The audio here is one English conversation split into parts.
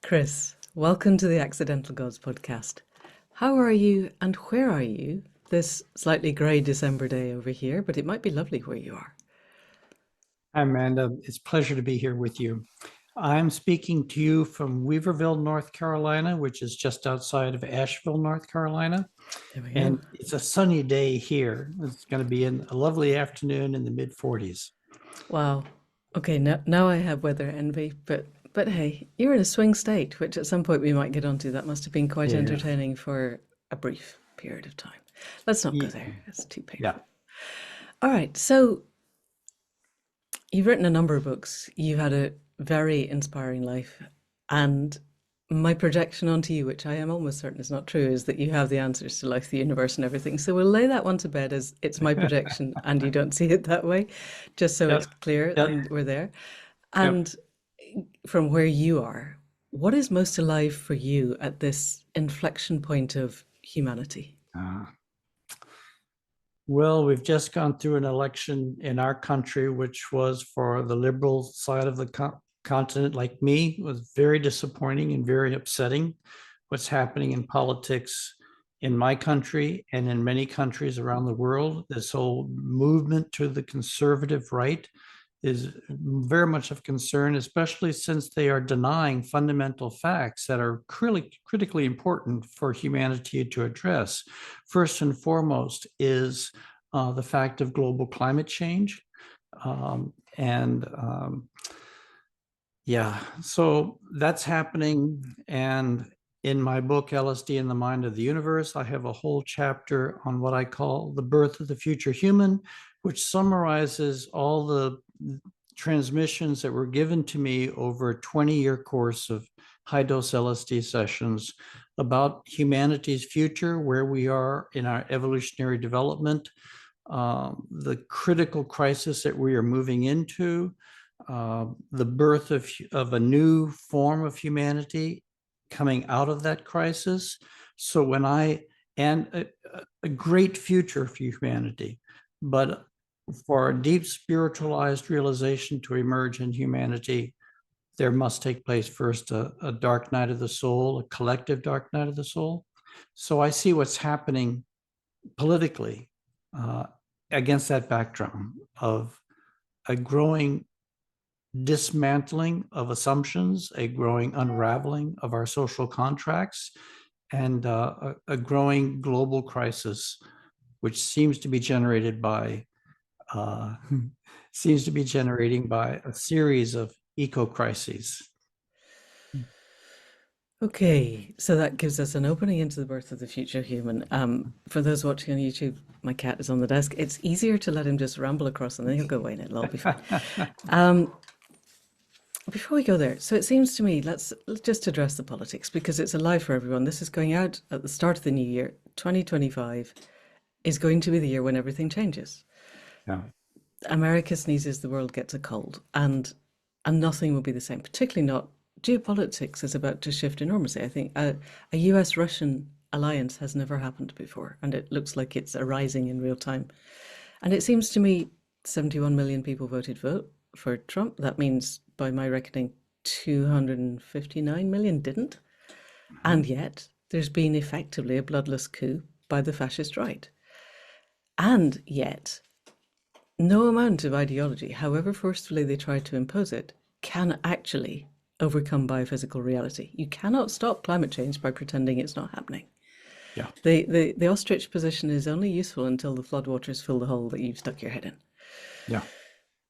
Chris, welcome to the Accidental Gods podcast. How are you and where are you this slightly grey December day over here, but it might be lovely where you are. Hi, Amanda. It's a pleasure to be here with you. I'm speaking to you from Weaverville, North Carolina, which is just outside of Asheville, North Carolina. There we go. And it's a sunny day here. It's going to be a lovely afternoon in the mid 40s. Wow. Okay, now I have weather envy, but hey, you're in a swing state, which at some point we might get onto. That must have been quite Yeah. entertaining for a brief period of time. Let's not go there. It's too Yeah. painful. All right, so you've written a number of books. You've had a very inspiring life. And my projection onto you, which I am almost certain is not true, is that you have the answers to life, the universe, and everything. So we'll lay that one to bed as it's my projection and you don't see it that way, just so it's Yep. clear Yep. and we're there. Yep. And from where you are, what is most alive for you at this inflection point of humanity? Well, we've just gone through an election in our country, which was for the liberal side of the continent, like me. It was very disappointing and very upsetting what's happening in politics in my country and in many countries around the world. This whole movement to the conservative right is very much of concern, especially since they are denying fundamental facts that are critically important for humanity to address. First and foremost is the fact of global climate change. Yeah, so that's happening. And in my book, LSD in the Mind of the Universe, I have a whole chapter on what I call the birth of the future human, which summarizes all the transmissions that were given to me over a 20-year course of high dose LSD sessions about humanity's future, where we are in our evolutionary development, the critical crisis that we are moving into, the birth of a new form of humanity coming out of that crisis. So and a great future for humanity, but for a deep spiritualized realization to emerge in humanity, there must take place first a dark night of the soul, a collective dark night of the soul. So I see what's happening politically against that backdrop of a growing dismantling of assumptions, a growing unraveling of our social contracts, and a growing global crisis, which seems to be generated by seems to be generating by a series of eco crises. Okay, so that gives us an opening into the birth of the future human. For those watching on YouTube, my cat is on the desk. It's easier to let him just ramble across and then he'll go away and it'll all be fine. Before we go there, so it seems to me, let's just address the politics because it's alive for everyone. This is going out at the start of the new year. 2025 is going to be the year when everything changes. Yeah. America sneezes, the world gets a cold, and nothing will be the same, particularly not geopolitics is about to shift enormously. I think a US-Russian alliance has never happened before, and it looks like it's arising in real time. And it seems to me 71 million people voted for Trump. That means, by my reckoning, 259 million didn't. And yet, there's been effectively a bloodless coup by the fascist right. And yet, no amount of ideology, however forcefully they try to impose it, can actually overcome biophysical reality. You cannot stop climate change by pretending it's not happening. Yeah. The ostrich position is only useful until the floodwaters fill the hole that you've stuck your head in. Yeah.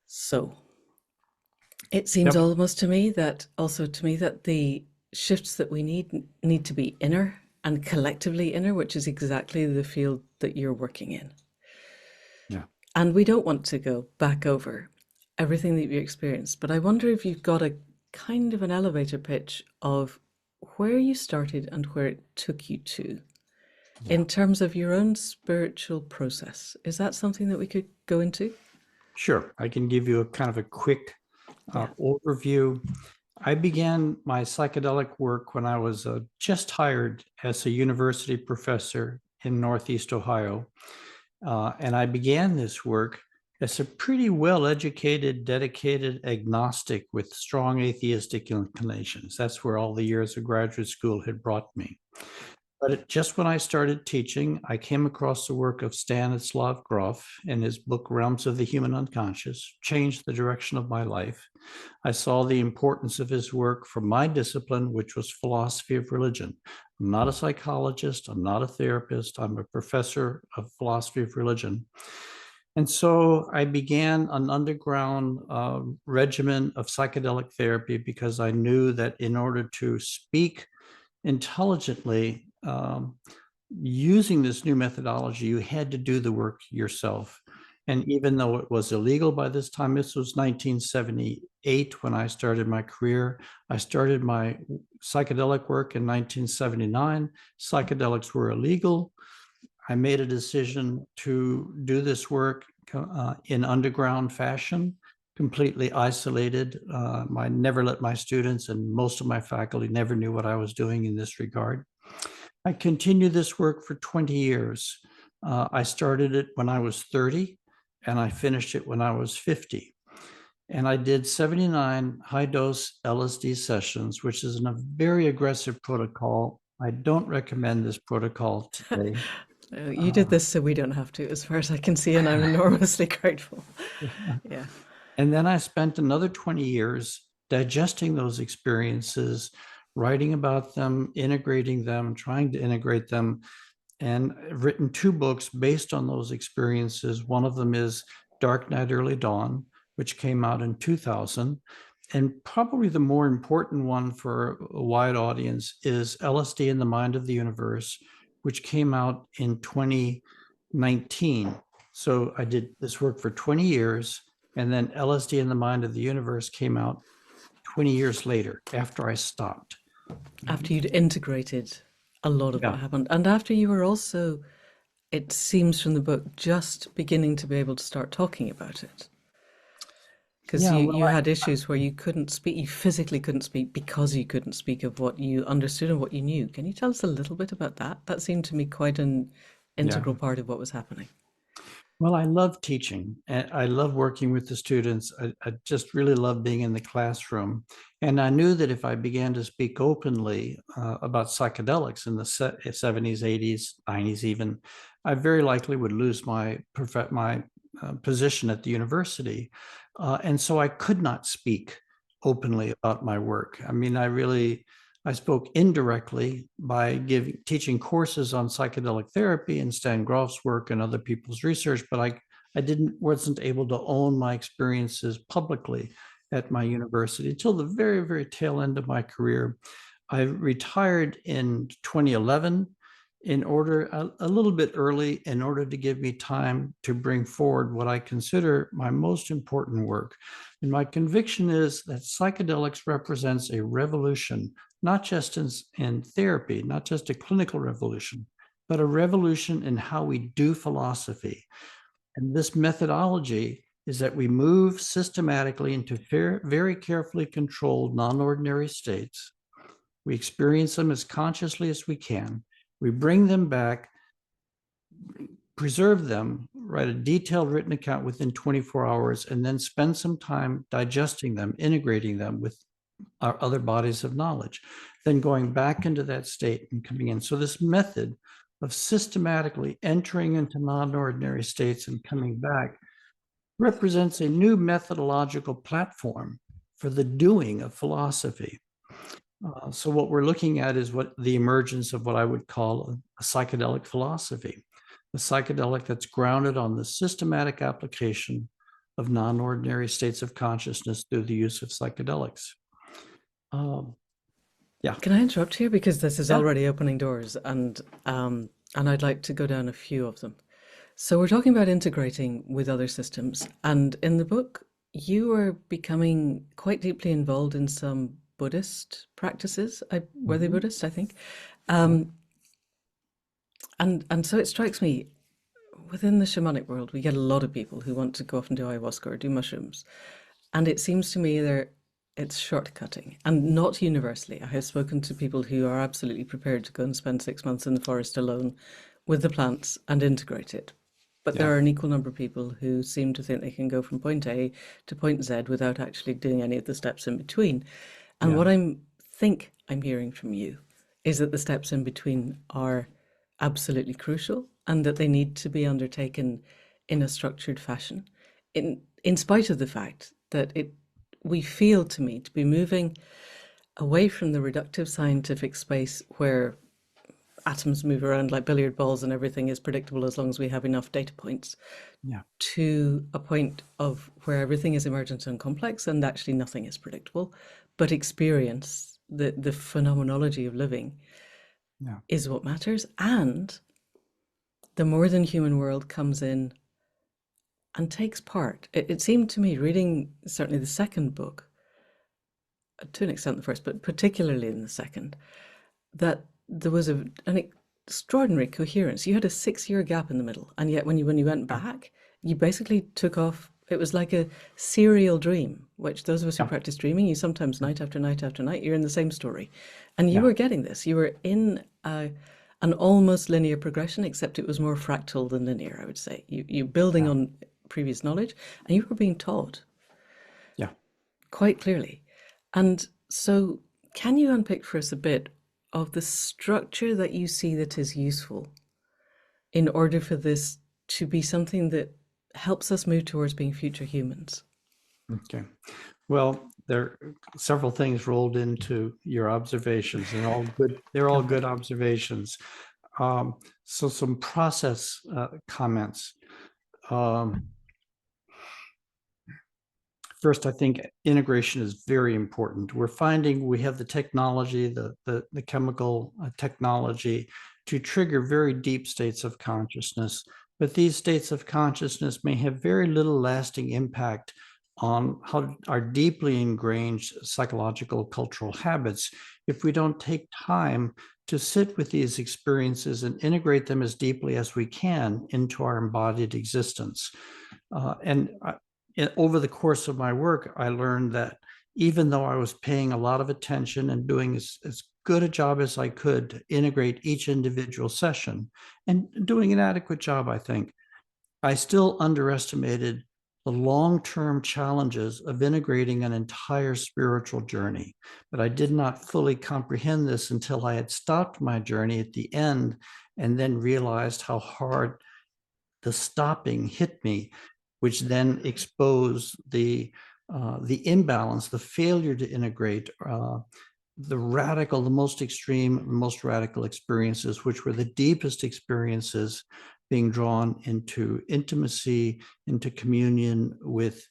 So it seems Yep. almost to me that the shifts that we need to be inner and collectively inner, which is exactly the field that you're working in. Yeah. And we don't want to go back over everything that you experienced, but I wonder if you've got a kind of an elevator pitch of where you started and where it took you to in terms of your own spiritual process. Is that something that we could go into? Sure. I can give you a kind of a quick overview. I began my psychedelic work when I was just hired as a university professor in Northeast Ohio. And I began this work as a pretty well-educated, dedicated agnostic with strong atheistic inclinations. That's where all the years of graduate school had brought me. But just when I started teaching, I came across the work of Stanislav Grof and his book, Realms of the Human Unconscious, changed the direction of my life. I saw the importance of his work for my discipline, which was philosophy of religion. I'm not a psychologist, I'm not a therapist, I'm a professor of philosophy of religion. And so I began an underground regimen of psychedelic therapy because I knew that in order to speak intelligently, using this new methodology, you had to do the work yourself. And even though it was illegal by this time, this was 1978 when I started my career. I started my psychedelic work in 1979. Psychedelics were illegal. I made a decision to do this work in underground fashion, completely isolated. I never let my students and most of my faculty never knew what I was doing in this regard. I continued this work for 20 years. I started it when I was 30 and I finished it when I was 50. And I did 79 high dose LSD sessions, which is a very aggressive protocol. I don't recommend this protocol today. You did this so we don't have to, as far as I can see, and I'm enormously grateful. Yeah. And then I spent another 20 years digesting those experiences, writing about them, integrating them, trying to integrate them, and I've written two books based on those experiences. One of them is Dark Night, Early Dawn, which came out in 2000. And probably the more important one for a wide audience is LSD in the Mind of the Universe, which came out in 2019. So I did this work for 20 years, and then LSD in the Mind of the Universe came out 20 years later after I stopped. After you'd integrated a lot of what Yeah. happened, and after you were also, it seems from the book, just beginning to be able to start talking about it. Because Yeah, well, you had issues where you couldn't speak, you physically couldn't speak because you couldn't speak of what you understood and what you knew. Can you tell us a little bit about that? That seemed to me quite an yeah. integral part of what was happening. Well, I love teaching and I love working with the students. I just really love being in the classroom. And I knew that if I began to speak openly about psychedelics in the 70s, 80s, 90s even, I very likely would lose my position at the university. And so I could not speak openly about my work. I mean, I spoke indirectly by teaching courses on psychedelic therapy and Stan Grof's work and other people's research, but I wasn't able to own my experiences publicly at my university until the very, very tail end of my career. I retired in 2011 in order a little bit early in order to give me time to bring forward what I consider my most important work. And my conviction is that psychedelics represents a revolution, not just in therapy, not just a clinical revolution, but a revolution in how we do philosophy. And this methodology is that we move systematically into very carefully controlled non-ordinary states. We experience them as consciously as we can. We bring them back, preserve them, write a detailed written account within 24 hours, and then spend some time digesting them, integrating them with our other bodies of knowledge, then going back into that state and coming in. So this method of systematically entering into non-ordinary states and coming back represents a new methodological platform for the doing of philosophy. So what we're looking at is what the emergence of what I would call a psychedelic philosophy, a psychedelic that's grounded on the systematic application of non-ordinary states of consciousness through the use of psychedelics. Yeah. Can I interrupt here because this is Yeah. already opening doors, and I'd like to go down a few of them. So we're talking about integrating with other systems, and in the book, you are becoming quite deeply involved in some Buddhist practices. Were they Mhm. Buddhist, I think? Um, and so it strikes me, within the shamanic world, we get a lot of people who want to go off and do ayahuasca or do mushrooms. And it seems to me it's shortcutting, and not universally. I have spoken to people who are absolutely prepared to go and spend 6 months in the forest alone with the plants and integrate it. But Yeah. there are an equal number of people who seem to think they can go from point A to point Z without actually doing any of the steps in between. And Yeah. what I think I'm hearing from you is that the steps in between are absolutely crucial and that they need to be undertaken in a structured fashion, in spite of the fact that we feel to me to be moving away from the reductive scientific space where atoms move around like billiard balls and everything is predictable as long as we have enough data points, Yeah. to a point of where everything is emergent and complex and actually nothing is predictable, but experience, the phenomenology of living, Yeah. is what matters. And the more than human world comes in and takes part. It seemed to me, reading certainly the second book, to an extent the first, but particularly in the second, that there was an extraordinary coherence. You had a 6 year gap in the middle, and yet when you went Yeah. back, you basically took off. It was like a serial dream, which those of us who Yeah. practice dreaming, you sometimes night after night after night, you're in the same story, and you Yeah. were getting this. You were in an almost linear progression, except it was more fractal than linear. I would say you building Yeah. on previous knowledge, and you were being taught Yeah. quite clearly. And so, can you unpick for us a bit of the structure that you see that is useful in order for this to be something that helps us move towards being future humans? Okay. Well, there are several things rolled into your observations, and all good. They're all Okay. good observations. So some process comments. Um, First, I think integration is very important. We're finding we have the technology, the chemical technology to trigger very deep states of consciousness, but these states of consciousness may have very little lasting impact on how our deeply ingrained psychological cultural habits if we don't take time to sit with these experiences and integrate them as deeply as we can into our embodied existence. Over the course of my work, I learned that even though I was paying a lot of attention and doing as good a job as I could to integrate each individual session and doing an adequate job, I think, I still underestimated the long-term challenges of integrating an entire spiritual journey. But I did not fully comprehend this until I had stopped my journey at the end and then realized how hard the stopping hit me, which then exposed the imbalance, the failure to integrate, the most extreme, most radical experiences, which were the deepest experiences, being drawn into intimacy, into communion with,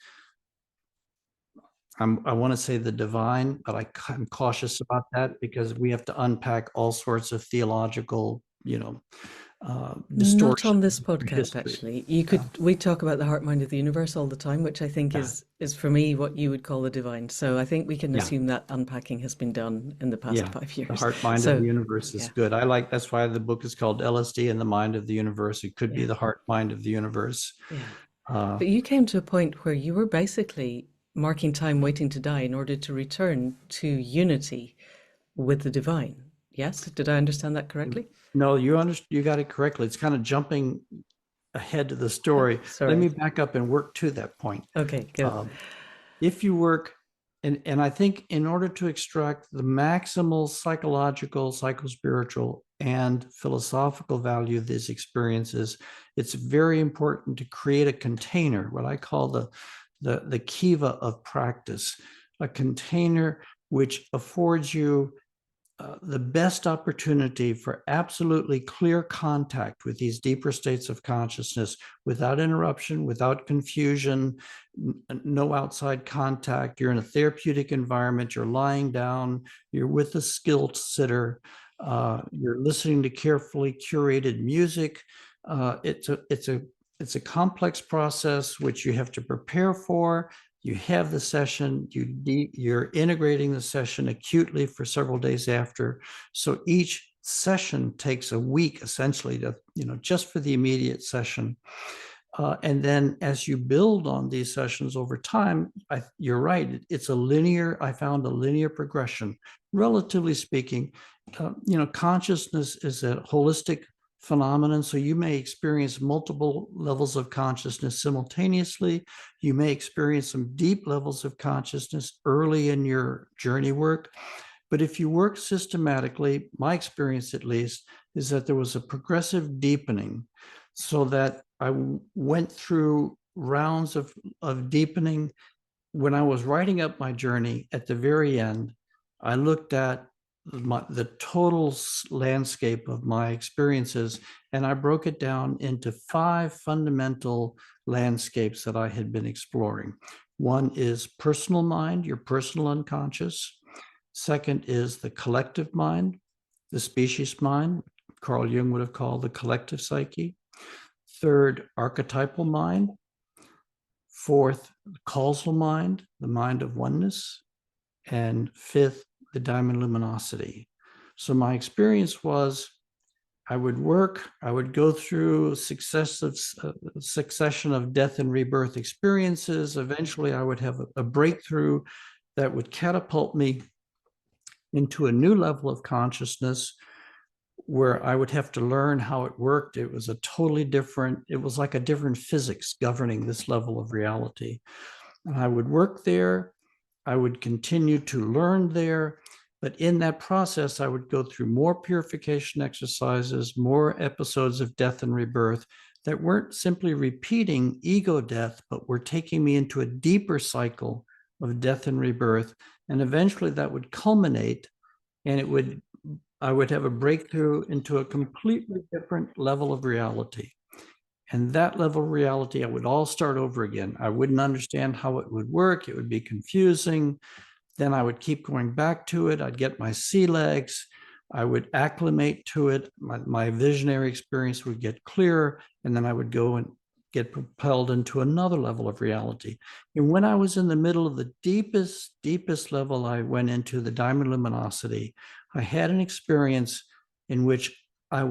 I want to say the divine, but I'm cautious about that because we have to unpack all sorts of theological, Not distortions on this of podcast, history. actually. You Yeah. could we talk about the heart mind of the universe all the time, which I think Yeah. is for me what you would call the divine. So I think we can Yeah. assume that unpacking has been done in the past Yeah, 5 years. the heart mind of the So universe is yeah, good. That's why the book is called LSD and the Mind of the Universe. It could be yeah, the heart mind of the universe. yeah. Uh, But you came to a point where you were basically marking time waiting to die in order to return to unity with the divine. Yes? Did I understand that correctly? no, you got it correctly. It's kind of jumping ahead to the story. Let Sorry. me back up and work to that point. Okay, go. Um, if you work, and I think in order to extract the maximal psychological, psychospiritual, and philosophical value of these experiences, it's very important to create a container, what I call the kiva of practice, a container which affords you the best opportunity for absolutely clear contact with these deeper states of consciousness without interruption, without confusion, no outside contact. You're in a therapeutic environment, you're lying down, you're with a skilled sitter, you're listening to carefully curated music. It's a complex process which you have to prepare for. You have the session, you're integrating the session acutely for several days after. So each session takes a week essentially to, just for the immediate session. And then as you build on these sessions over time, you're right, I found a linear progression. Relatively speaking, consciousness is a holistic phenomenon. So you may experience multiple levels of consciousness simultaneously. You may experience some deep levels of consciousness early in your journey work. But if you work systematically, my experience at least, is that there was a progressive deepening, so that I went through rounds of deepening. When I was writing up my journey at the very end, I looked at the total landscape of my experiences, and I broke it down into 5 fundamental landscapes that I had been exploring. One is personal mind, your personal unconscious. Second is the collective mind, the species mind, Carl Jung would have called the collective psyche. Third, archetypal mind. Fourth, causal mind, the mind of oneness. And fifth, the diamond luminosity. So my experience was I would work, I would go through succession of death and rebirth experiences. Eventually, I would have a breakthrough that would catapult me into a new level of consciousness where I would have to learn how it worked. It was a totally different, it was like a different physics governing this level of reality. And I would work there. I would continue to learn there. But in that process, I would go through more purification exercises, more episodes of death and rebirth that weren't simply repeating ego death, but were taking me into a deeper cycle of death and rebirth. And eventually that would culminate, and I would have a breakthrough into a completely different level of reality. And that level of reality, I would all start over again. I wouldn't understand how it would work. It would be confusing. Then I would keep going back to it. I'd get my sea legs. I would acclimate to it. My visionary experience would get clearer. And then I would go and get propelled into another level of reality. And when I was in the middle of the deepest level, I went into the diamond luminosity. I had an experience in which I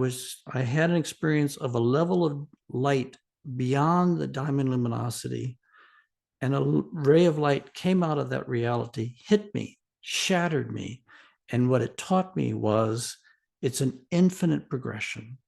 had an experience of a level of light beyond the diamond luminosity, and a ray of light came out of that reality, hit me, shattered me. And what it taught me was it's an infinite progression.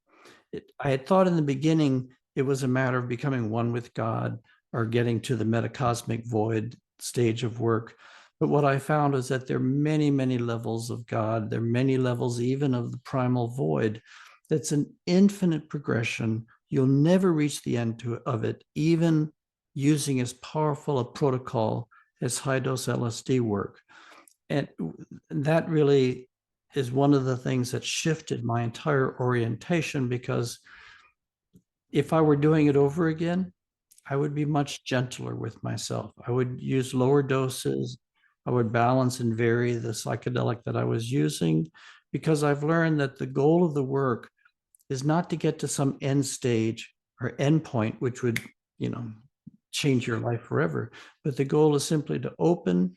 I had thought in the beginning it was a matter of becoming one with God or getting to the metacosmic void stage of work. But what I found is that there are many, many levels of God. There are many levels even of the primal void. That's an infinite progression. You'll never reach the end of it, even using as powerful a protocol as high-dose LSD work. And that really is one of the things that shifted my entire orientation, because if I were doing it over again, I would be much gentler with myself. I would use lower doses. I would balance and vary the psychedelic that I was using, because I've learned that the goal of the work is not to get to some end stage or end point, which would, change your life forever. But the goal is simply to open,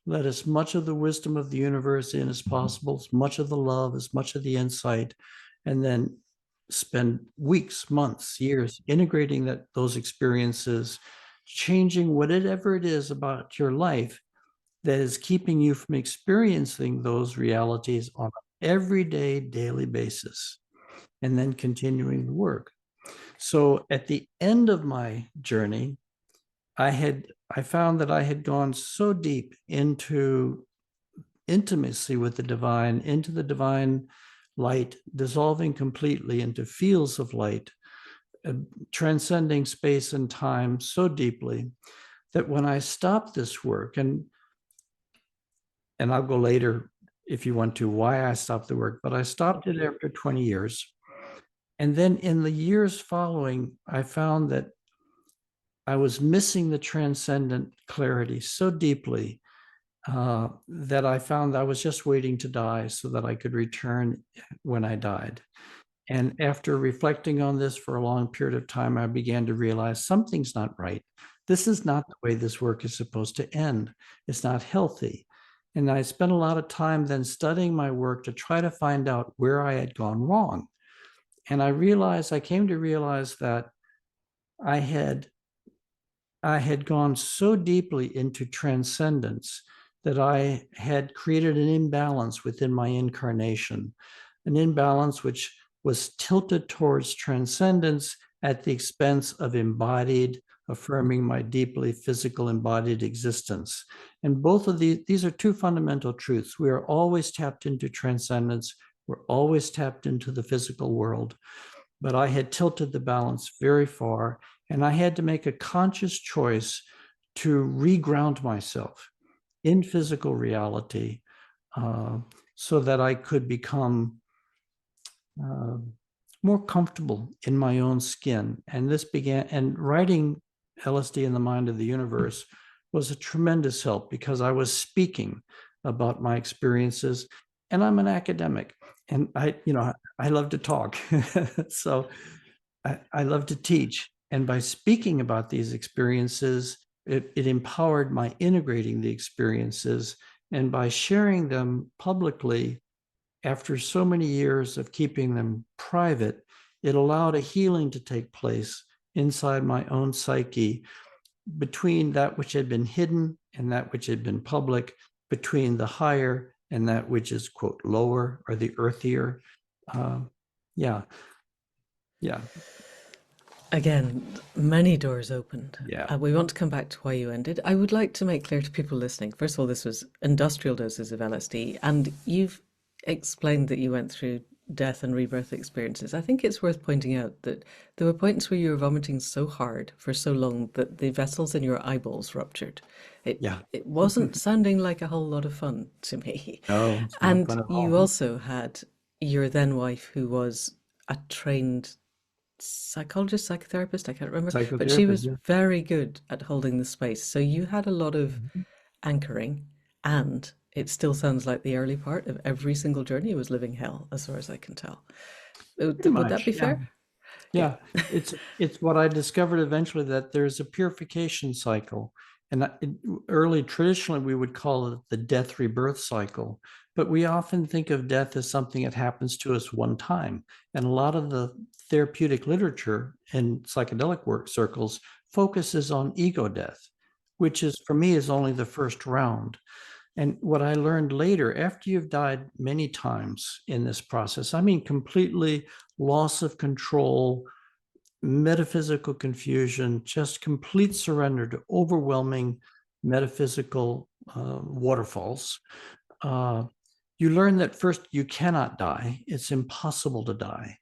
let as much of the wisdom of the universe in as possible, as much of the love, as much of the insight, and then spend weeks, months, years integrating those experiences, changing whatever it is about your life that is keeping you from experiencing those realities on an everyday, daily basis, and then continuing the work. So at the end of my journey, I found that I had gone so deep into intimacy with the divine, into the divine light, dissolving completely into fields of light, transcending space and time so deeply, that when I stopped this work, and I'll go later if you want to why I stopped the work, but I stopped it after 20 years. And then in the years following, I found that I was missing the transcendent clarity so deeply that I found I was just waiting to die so that I could return when I died. And after reflecting on this for a long period of time, I began to realize something's not right. This is not the way this work is supposed to end. It's not healthy. And I spent a lot of time then studying my work to try to find out where I had gone wrong. And I came to realize that I had gone so deeply into transcendence that I had created an imbalance within my incarnation, an imbalance which was tilted towards transcendence at the expense of embodied, affirming my deeply physical embodied existence. And both of these are two fundamental truths. We are always tapped into transcendence. We're always tapped into the physical world. But I had tilted the balance very far, and I had to make a conscious choice to reground myself in physical reality, so that I could become uh, more comfortable in my own skin. And this began, and writing LSD in the Mind of the Universe was a tremendous help, because I was speaking about my experiences, and I'm an academic, and I love to talk. So I love to teach. And by speaking about these experiences, it empowered my integrating the experiences. And by sharing them publicly, after so many years of keeping them private, it allowed a healing to take place inside my own psyche, between that which had been hidden and that which had been public, between the higher and that which is, quote, lower, or the earthier. Yeah, yeah, Again, many doors opened. yeah. We want to come back to why you ended. I would like to make clear to people listening, first of all, this was industrial doses of LSD, and you've explained that you went through death and rebirth experiences. I think it's worth pointing out that there were points where you were vomiting so hard for so long that the vessels in your eyeballs ruptured. It Yeah. it wasn't sounding like a whole lot of fun to me. No, it's not And fun at you all. also had your then wife, who was a trained psychologist, psychotherapist, I can't remember, but she Psychotherapist, was yeah. very good at holding the space. So you had a lot of Mhm. anchoring, and it still sounds like the early part of every single journey was living hell, as far as I can tell. Pretty Would that much, be yeah. fair? Yeah. Yeah, it's what I discovered eventually, that there's a purification cycle. And early, traditionally, we would call it the death rebirth cycle. But we often think of death as something that happens to us one time. And a lot of the therapeutic literature in psychedelic work circles focuses on ego death, which is, for me, is only the first round. And what I learned later, after you've died many times in this process, I mean, completely loss of control, metaphysical confusion, just complete surrender to overwhelming metaphysical waterfalls. Uh, you learn that first, you cannot die. It's impossible to die.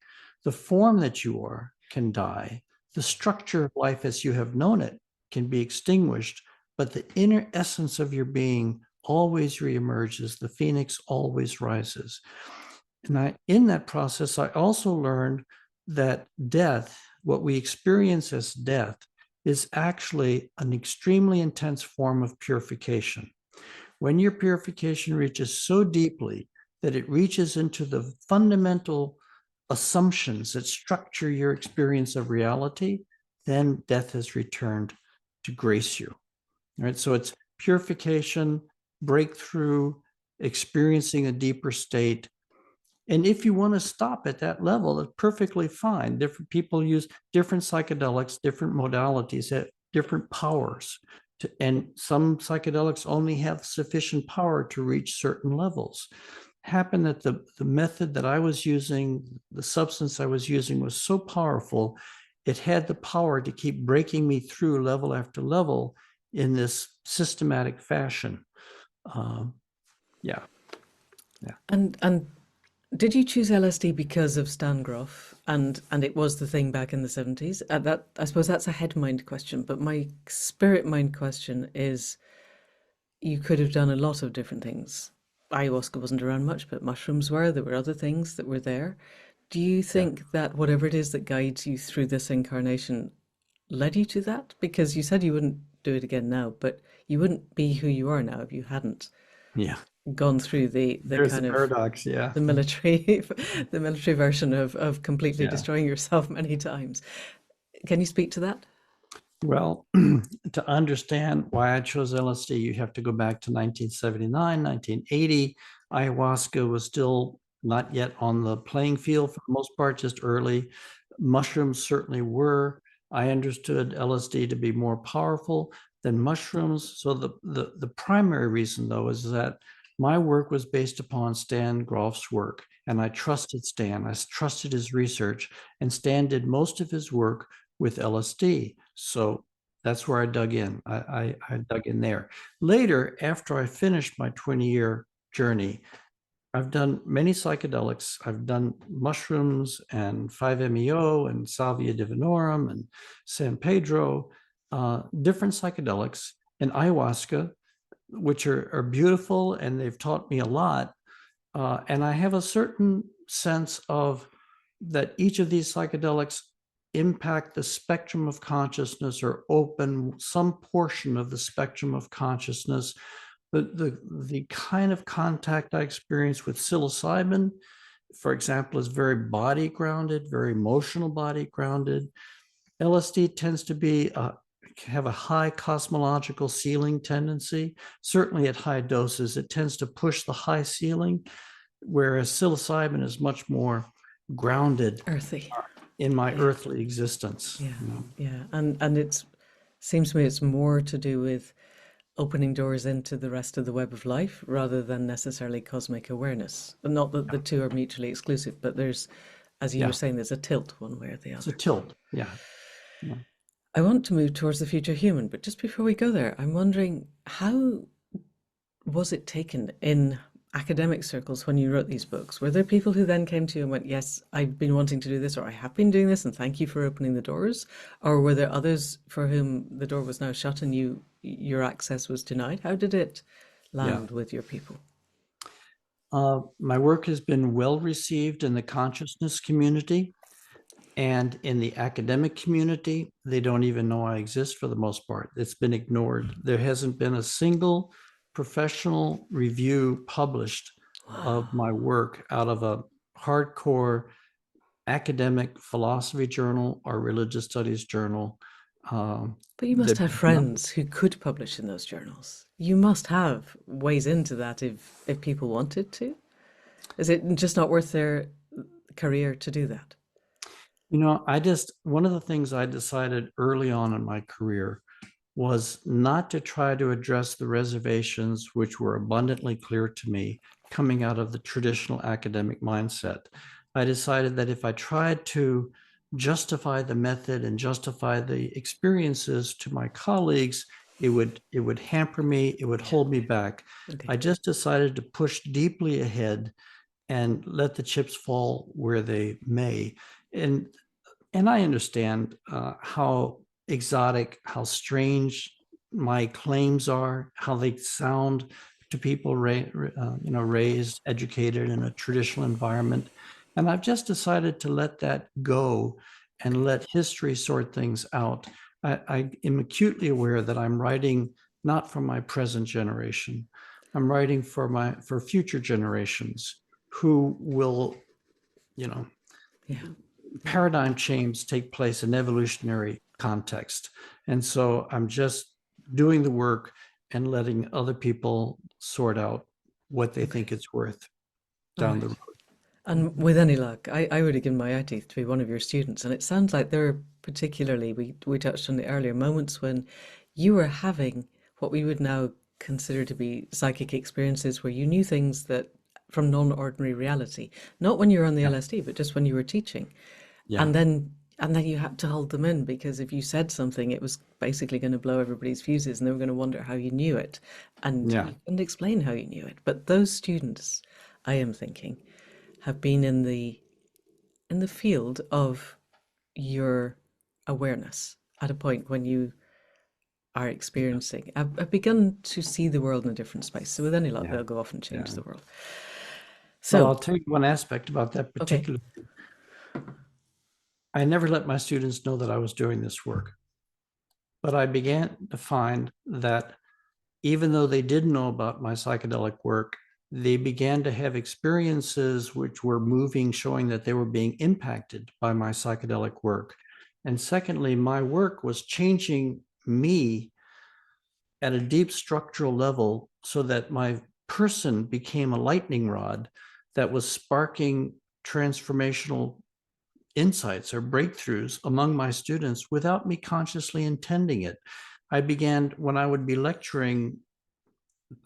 The form that you are can die. The structure of life as you have known it can be extinguished, but the inner essence of your being always reemerges. The phoenix always rises. And in that process, I also learned that death, what we experience as death, is actually an extremely intense form of purification. When your purification reaches so deeply that it reaches into the fundamental assumptions that structure your experience of reality, then death has returned to grace you. Right? So it's purification, breakthrough, experiencing a deeper state. And if you want to stop at that level, it's perfectly fine. Different people use different psychedelics, different modalities, have different powers. And some psychedelics only have sufficient power to reach certain levels. Happened that the method that I was using, the substance I was using, was so powerful, it had the power to keep breaking me through level after level in this systematic fashion. Um, yeah, yeah, And did you choose LSD because of Stan Grof, and it was the thing back in the 70s? That, I suppose that's a head mind question, but my spirit mind question is, you could have done a lot of different things. Ayahuasca wasn't around much, but mushrooms were. There were other things that were there. Do you yeah. think that whatever it is that guides you through this incarnation led you to that? Because you said you wouldn't do it again now, but you wouldn't be who you are now if you hadn't Yeah. gone through the There's the kind of paradox. Yeah. the military the military version of completely Yeah. destroying yourself many times. Can you speak to that? Well, to understand why I chose LSD, you have to go back to 1979, 1980. Ayahuasca was still not yet on the playing field for the most part, just early. Mushrooms certainly were. I understood LSD to be more powerful than mushrooms. So the primary reason, though, is that My work was based upon Stan Grof's work, and I trusted Stan. I trusted his research, and Stan did most of his work with LSD. So that's where I dug in. I dug in there. Later, after I finished my 20-year journey, I've done many psychedelics. I've done mushrooms and 5-MeO and Salvia divinorum and San Pedro, different psychedelics, and ayahuasca, which are beautiful and they've taught me a lot. And I have a certain sense of that each of these psychedelics impact the spectrum of consciousness or open some portion of the spectrum of consciousness. The kind of contact I experience with psilocybin, for example, is very body grounded, very emotional body grounded. LSD tends to be have a high cosmological ceiling tendency. Certainly at high doses, it tends to push the high ceiling, whereas psilocybin is much more grounded Earthy. in my Yeah. earthly existence. Yeah. You know? Yeah. And it's seems to me it's more to do with opening doors into the rest of the web of life rather than necessarily cosmic awareness. Not that the two are mutually exclusive, but there's, as you were Yeah, saying, there's a tilt one way or the it's a other. tilt. Yeah. Yeah. I want to move towards the future human, but just before we go there, I'm wondering how was it taken in academic circles when you wrote these books? Were there people who then came to you and went, "Yes, I've been wanting to do this, or I have been doing this, and thank you for opening the doors"? Or were there others for whom the door was now shut and your access was denied? How did it Yeah. land with your people? My work has been well received in the consciousness community. And in the academic community, they don't even know I exist for the most part. It's been ignored. There hasn't been a single professional review published of Wow. my work out of a hardcore academic philosophy journal or religious studies journal. But you must There've have been none. friends who could publish in those journals. You must have ways into that if people wanted to. Is it just not worth their career to do that? One of the things I decided early on in my career was not to try to address the reservations which were abundantly clear to me coming out of the traditional academic mindset. I decided that if I tried to justify the method and justify the experiences to my colleagues, it would hamper me, it would Yeah, hold me back. okay. I just decided to push deeply ahead and let the chips fall where they may. And and I understand how exotic, how strange my claims are, how they sound to people raised, educated in a traditional environment. And I've just decided to let that go and let history sort things out. I am acutely aware that I'm writing not for my present generation. I'm writing for future generations who will, you know, Yeah, yeah. paradigm change take place in evolutionary context. And so I'm just doing the work and letting other people sort out what they Okay. think it's worth All down the right. road. And with any luck, I would have given my eye teeth to be one of your students. And it sounds like there are particularly, we touched on the earlier moments when you were having what we would now consider to be psychic experiences where you knew things that from non-ordinary reality, not when you were on the Yeah. LSD, but just when you were teaching. Yeah. And then you had to hold them in because if you said something, it was basically going to blow everybody's fuses and they were going to wonder how you knew it. And Yeah. you couldn't explain how you knew it. But those students, I am thinking, have been in the field of your awareness at a point when you are Yeah. experiencing, have begun to see the world in a different space. So with any luck, Yeah. they'll go off and change Yeah. the world. Well, So, I'll tell you one aspect about that okay. particular. I never let my students know that I was doing this work, but I began to find that even though they didn't know about my psychedelic work, they began to have experiences which were moving, showing that they were being impacted by my psychedelic work. And secondly, my work was changing me at a deep structural level so that my person became a lightning rod that was sparking transformational insights or breakthroughs among my students without me consciously intending it. I began, when I would be lecturing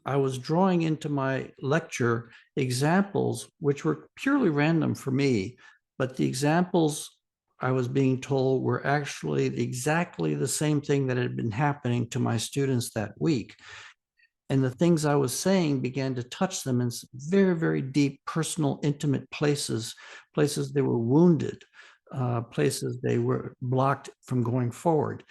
I was drawing into my lecture examples which were purely random for me, but the examples I was being told were actually exactly the same thing that had been happening to my students that week. And the things I was saying began to touch them in very, very deep, personal, intimate places, places they were wounded, places they were blocked from going forward.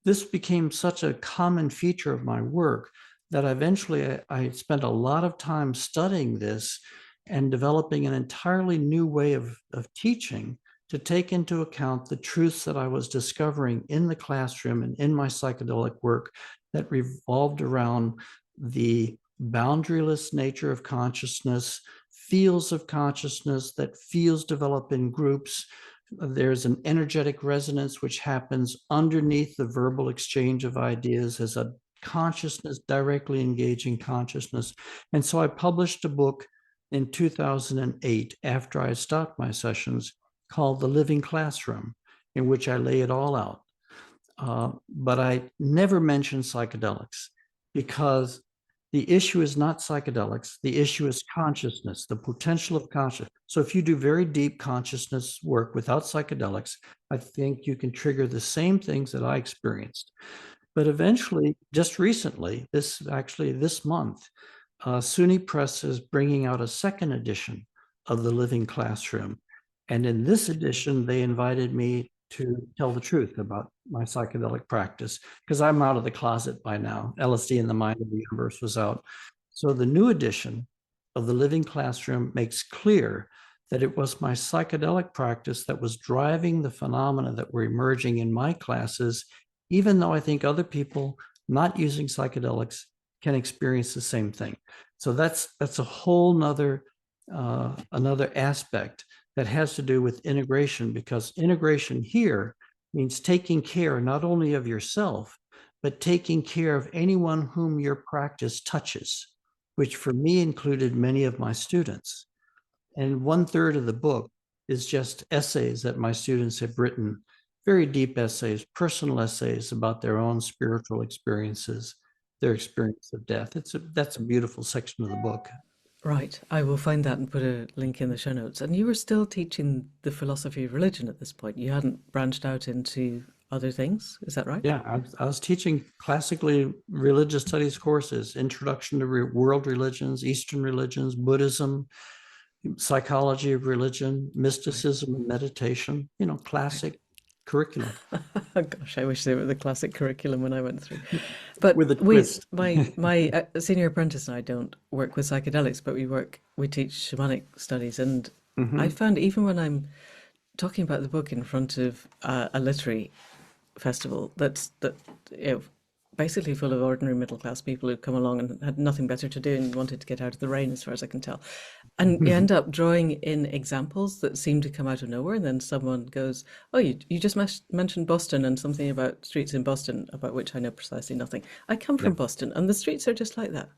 This became such a common feature of my work that eventually I spent a lot of time studying this and developing an entirely new way of teaching to take into account the truths that I was discovering in the classroom and in my psychedelic work that revolved around the boundaryless nature of consciousness, fields of consciousness, that fields develop in groups. There's an energetic resonance which happens underneath the verbal exchange of ideas as a consciousness directly engaging consciousness. And so I published a book in 2008 after I stopped my sessions called The Living Classroom, in which I lay it all out. But I never mentioned psychedelics because the issue is not psychedelics. The issue is consciousness, the potential of consciousness. So if you do very deep consciousness work without psychedelics, I think you can trigger the same things that I experienced. But eventually, just recently, this month, SUNY Press is bringing out a second edition of The Living Classroom. And in this edition, they invited me to tell the truth about my psychedelic practice because I'm out of the closet by now. LSD in the Mind of the Universe was out. So the new edition of The Living Classroom makes clear that it was my psychedelic practice that was driving the phenomena that were emerging in my classes, even though I think other people not using psychedelics can experience the same thing. So that's a whole nother another aspect that has to do with integration, because integration here means taking care not only of yourself, but taking care of anyone whom your practice touches, which for me included many of my students. And 1/3 of the book is just essays that my students have written, very deep essays, personal essays about their own spiritual experiences, their experience of death. That's a beautiful section of the book. Right. I will find that and put a link in the show notes. And you were still teaching the philosophy of religion at this point. You hadn't branched out into other things. Is that right? Yeah, I was teaching classically religious studies courses, introduction to world religions, Eastern religions, Buddhism, psychology of religion, Right. mysticism and meditation, Right. classic curriculum Gosh, I wish they were the classic curriculum when I went through. But with a twist. my senior apprentice and I don't work with psychedelics, but we teach shamanic studies, and I Mhm. found even when I'm talking about the book in front of a literary festival that you know, basically full of ordinary middle class people who'd come along and had nothing better to do and wanted to get out of the rain, as far as I can tell. And you end up drawing in examples that seem to come out of nowhere, and then someone goes, "Oh, you just mentioned Boston and something about streets in Boston about which I know precisely nothing. I come Yeah, from Boston, and the streets are just like that."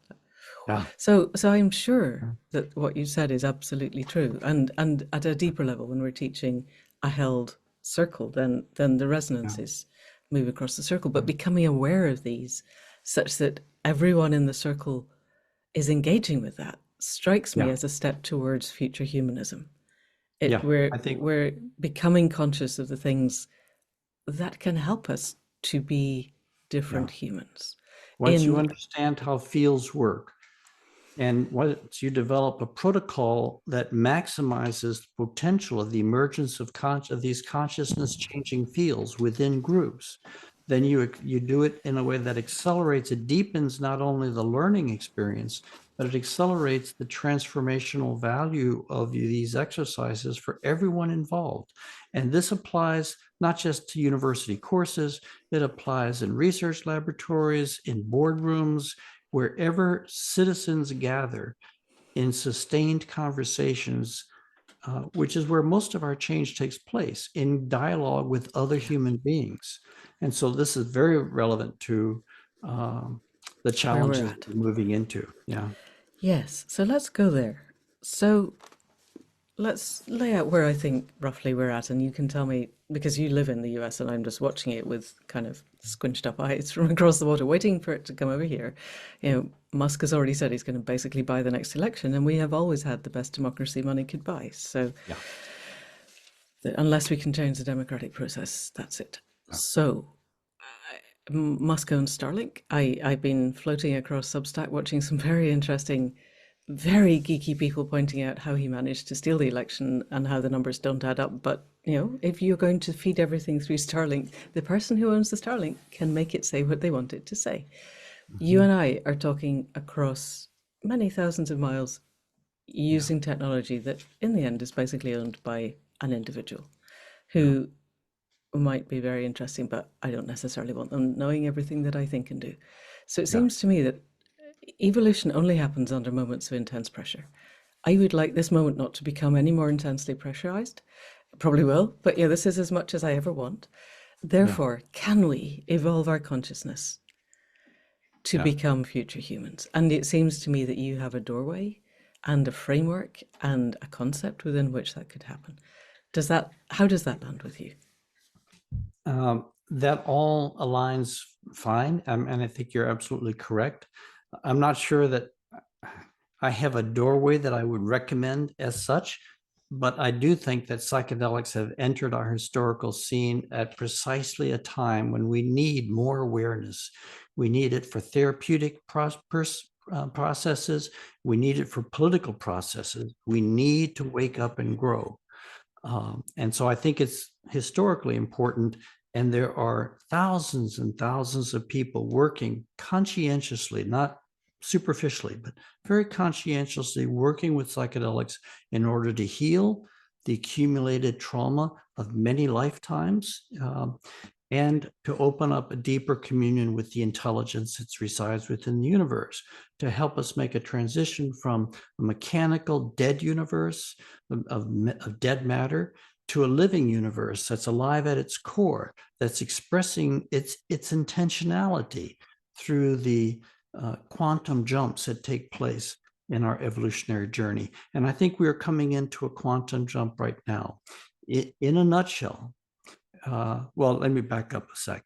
yeah, So I'm sure that what you said is absolutely true. And at a deeper level, when we're teaching a held circle, then the yeah, resonances move across the circle. But becoming aware of these such that everyone in the circle is engaging with that strikes me yeah, as a step towards future humanism. It yeah. we're I think, we're becoming conscious of the things that can help us to be yeah. different humans. Once you In understand how fields work, and once you develop a protocol that maximizes the potential of the emergence of these consciousness changing fields within groups, then you do it in a way that accelerates, it deepens not only the learning experience, but it accelerates the transformational value of these exercises for everyone involved. And this applies not just to university courses, it applies in research laboratories, in boardrooms, wherever citizens gather in sustained conversations, which is where most of our change takes place, in dialogue with other human beings. And so this is very relevant to um, the where we're challenges at. we're moving into. Yeah. Yes, so let's go there. So let's lay out where I think roughly we're at, and you can tell me, because you live in the US and I'm just watching it with kind of squinched up eyes from across the water, waiting for it to come over here. You know, Musk has already said he's going to basically buy the next election, and we have always had the best democracy money could buy. So Yeah. unless we can change the democratic process, that's it. Yeah. So Musk owns Starlink. I've been floating across Substack watching some very interesting, very geeky people pointing out how he managed to steal the election and how the numbers don't add up. But, you know, if you're going to feed everything through Starlink, the person who owns the Starlink can make it say what they want it to say. You Mhm. and I are talking across many thousands of miles Yeah. using technology that, in the end, is basically owned by an individual Yeah. who might be very interesting, but I don't necessarily want them knowing everything that I think and do. So it Yeah. seems to me that evolution only happens under moments of intense pressure. I would like this moment not to become any more intensely pressurized. Probably will, but yeah, this is as much as I ever want. Yeah. Therefore, can we evolve our consciousness to Yeah. become future humans? And it seems to me that you have a doorway and a framework and a concept within which that could happen. How does that land with you? That all aligns fine, and I think you're absolutely correct. I'm not sure that I have a doorway that I would recommend as such, but I do think that psychedelics have entered our historical scene at precisely a time when we need more awareness. We need it for therapeutic processes. We need it for political processes. We need to wake up and grow. And so I think it's historically important. And there are thousands and thousands of people working conscientiously, not superficially, but very conscientiously working with psychedelics in order to heal the accumulated trauma of many lifetimes, and to open up a deeper communion with the intelligence that resides within the universe, to help us make a transition from a mechanical dead universe of dead matter to a living universe that's alive at its core, that's expressing its intentionality through the quantum jumps that take place in our evolutionary journey. And I think we are coming into a quantum jump right now. In a nutshell, well, let me back up a sec.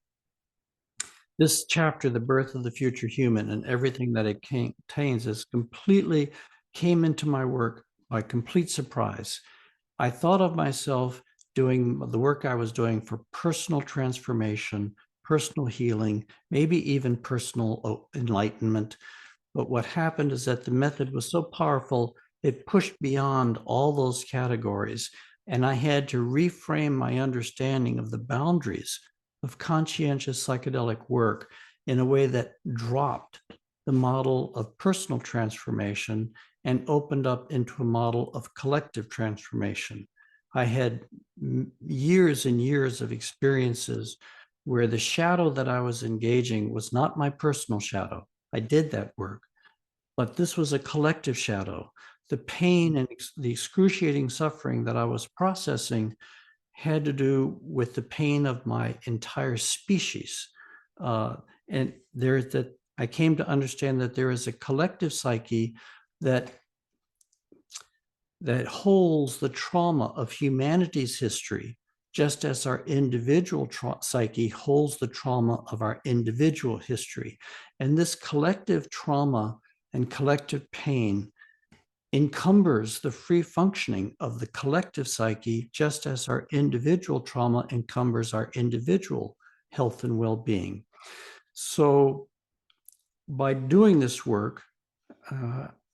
This chapter, The Birth of the Future Human, and everything that it contains is completely came into my work by complete surprise. I thought of myself doing the work I was doing for personal transformation, personal healing, maybe even personal enlightenment. But what happened is that the method was so powerful, it pushed beyond all those categories. And I had to reframe my understanding of the boundaries of conscientious psychedelic work in a way that dropped the model of personal transformation and opened up into a model of collective transformation. I had years and years of experiences where the shadow that I was engaging was not my personal shadow. I did that work, but this was a collective shadow. The pain and the excruciating suffering that I was processing had to do with the pain of my entire species. And there's that I came to understand that there is a collective psyche that holds the trauma of humanity's history, just as our individual psyche holds the trauma of our individual history. And this collective trauma and collective pain encumbers the free functioning of the collective psyche, just as our individual trauma encumbers our individual health and well-being. So by doing this work,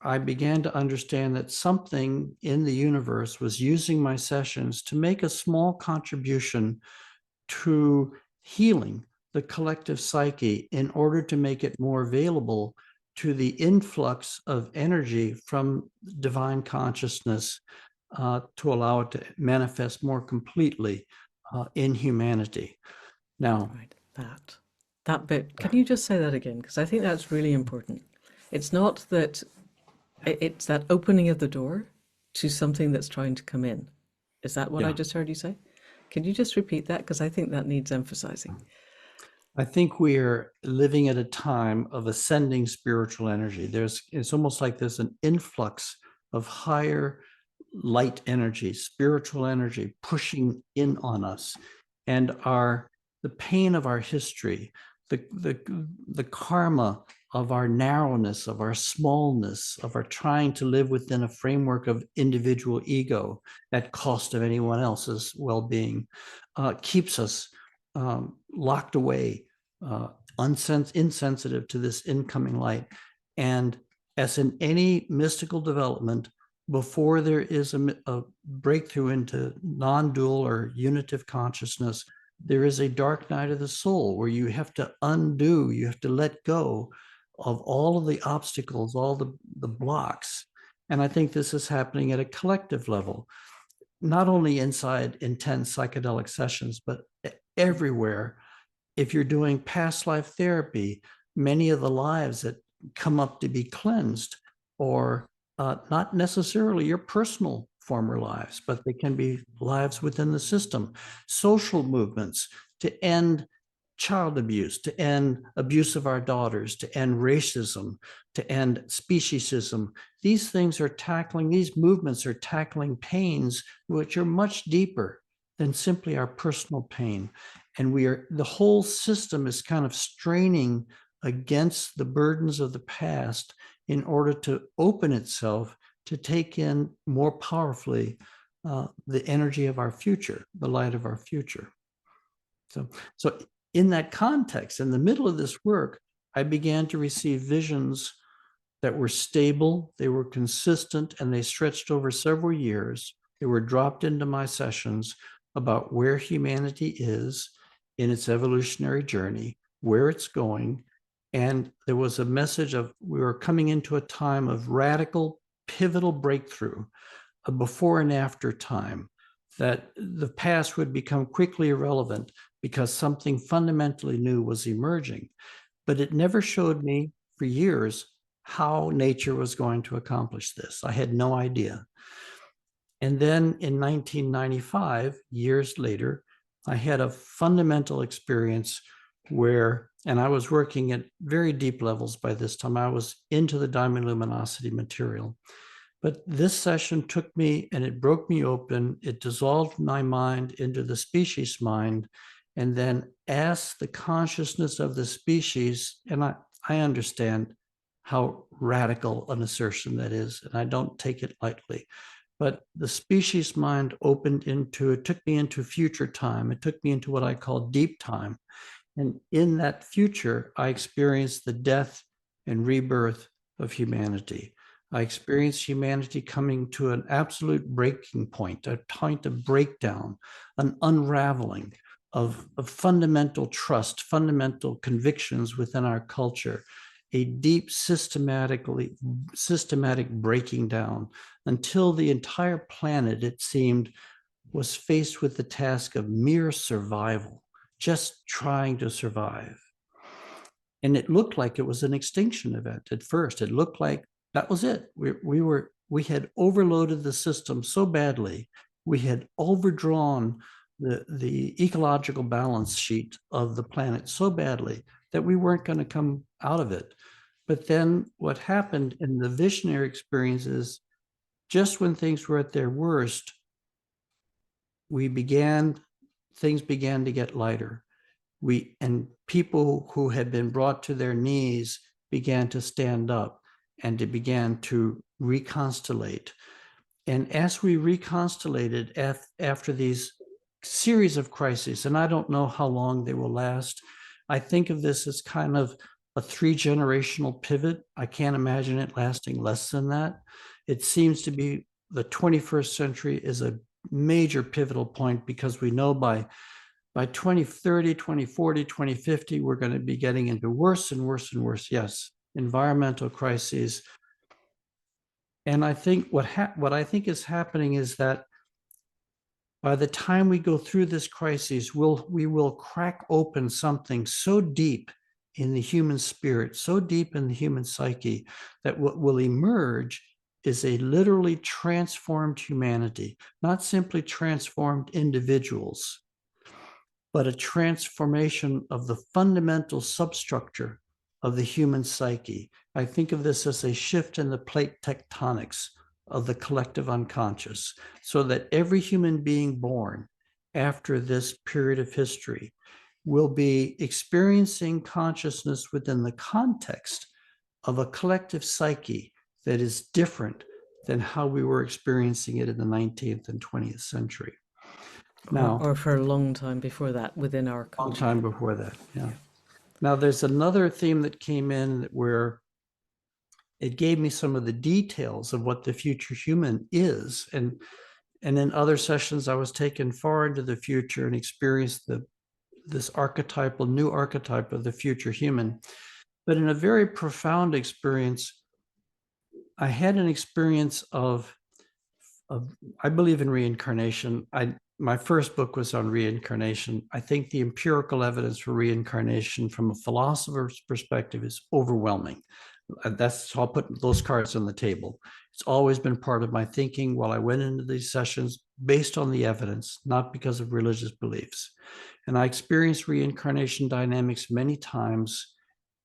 I began to understand that something in the universe was using my sessions to make a small contribution to healing the collective psyche in order to make it more available to the influx of energy from divine consciousness, to allow it to manifest more completely in humanity. Now, Right, that bit. Can you just say that again? Because I think that's really important. It's not that it's that opening of the door to something that's trying to come in. Is that what I yeah, just heard you say? Can you just repeat that? Because I think that needs emphasizing. I think we are living at a time of ascending spiritual energy. It's almost like there's an influx of higher light energy, spiritual energy pushing in on us. And our the pain of our history, the karma of our narrowness, of our smallness, of our trying to live within a framework of individual ego at cost of anyone else's well-being, keeps us locked away, insensitive to this incoming light. And as in any mystical development, before there is a breakthrough into non-dual or unitive consciousness, there is a dark night of the soul where you have to undo, you have to let go of all of the obstacles, all the blocks. And I think this is happening at a collective level, not only inside intense psychedelic sessions, but everywhere. If you're doing past life therapy, many of the lives that come up to be cleansed, or not necessarily your personal former lives, but they can be lives within the system. Social movements to end child abuse, to end abuse of our daughters, to end racism, to end speciesism. These things are tackling, these movements are tackling pains which are much deeper than simply our personal pain. And the whole system is kind of straining against the burdens of the past in order to open itself to take in more powerfully the energy of our future, the light of our future. So in that context, in the middle of this work, I began to receive visions that were stable, they were consistent, and they stretched over several years. They were dropped into my sessions about where humanity is in its evolutionary journey, where it's going. And there was a message of we were coming into a time of radical, pivotal breakthrough, a before and after time, that the past would become quickly irrelevant because something fundamentally new was emerging. But it never showed me for years how nature was going to accomplish this. I had no idea. And then in 1995, years later, I had a fundamental experience where, and I was working at very deep levels by this time, I was into the diamond luminosity material. But this session took me and it broke me open. It dissolved my mind into the species mind, and then asked the consciousness of the species. And I understand how radical an assertion that is, and I don't take it lightly. But the species mind opened into, it took me into future time. It took me into what I call deep time. And in that future, I experienced the death and rebirth of humanity. I experienced humanity coming to an absolute breaking point, a point of breakdown, an unraveling of fundamental trust, fundamental convictions within our culture, a deep systematic breaking down until the entire planet, it seemed, was faced with the task of mere survival, just trying to survive. And it looked like it was an extinction event at first. It looked like that was it. We had overloaded the system so badly. We had overdrawn the ecological balance sheet of the planet so badly that we weren't going to come out of it. But then what happened in the visionary experience is just when things were at their worst, things began to get lighter. And people who had been brought to their knees began to stand up and it began to reconstellate. And as we reconstellated after these series of crises, and I don't know how long they will last, I think of this as kind of a 3-generational pivot. I can't imagine it lasting less than that. It seems to be the 21st century is a major pivotal point because we know by 2030, 2040, 2050, we're going to be getting into worse and worse and worse. Yes, environmental crises. And I think what I think is happening is that by the time we go through this crisis, we will crack open something so deep in the human spirit, so deep in the human psyche, that what will emerge is a literally transformed humanity, not simply transformed individuals, but a transformation of the fundamental substructure of the human psyche. I think of this as a shift in the plate tectonics of the collective unconscious, so that every human being born after this period of history will be experiencing consciousness within the context of a collective psyche that is different than how we were experiencing it in the 19th and 20th century. Now, or for a long time before that within our a long culture. time before that, yeah. Now, there's another theme that came in where it gave me some of the details of what the future human is. And in other sessions, I was taken far into the future and experienced this new archetype of the future human. But in a very profound experience, I had an experience of I believe in reincarnation. My first book was on reincarnation. I think the empirical evidence for reincarnation from a philosopher's perspective is overwhelming. So I'll put those cards on the table. It's always been part of my thinking while I went into these sessions based on the evidence, not because of religious beliefs. And I experienced reincarnation dynamics many times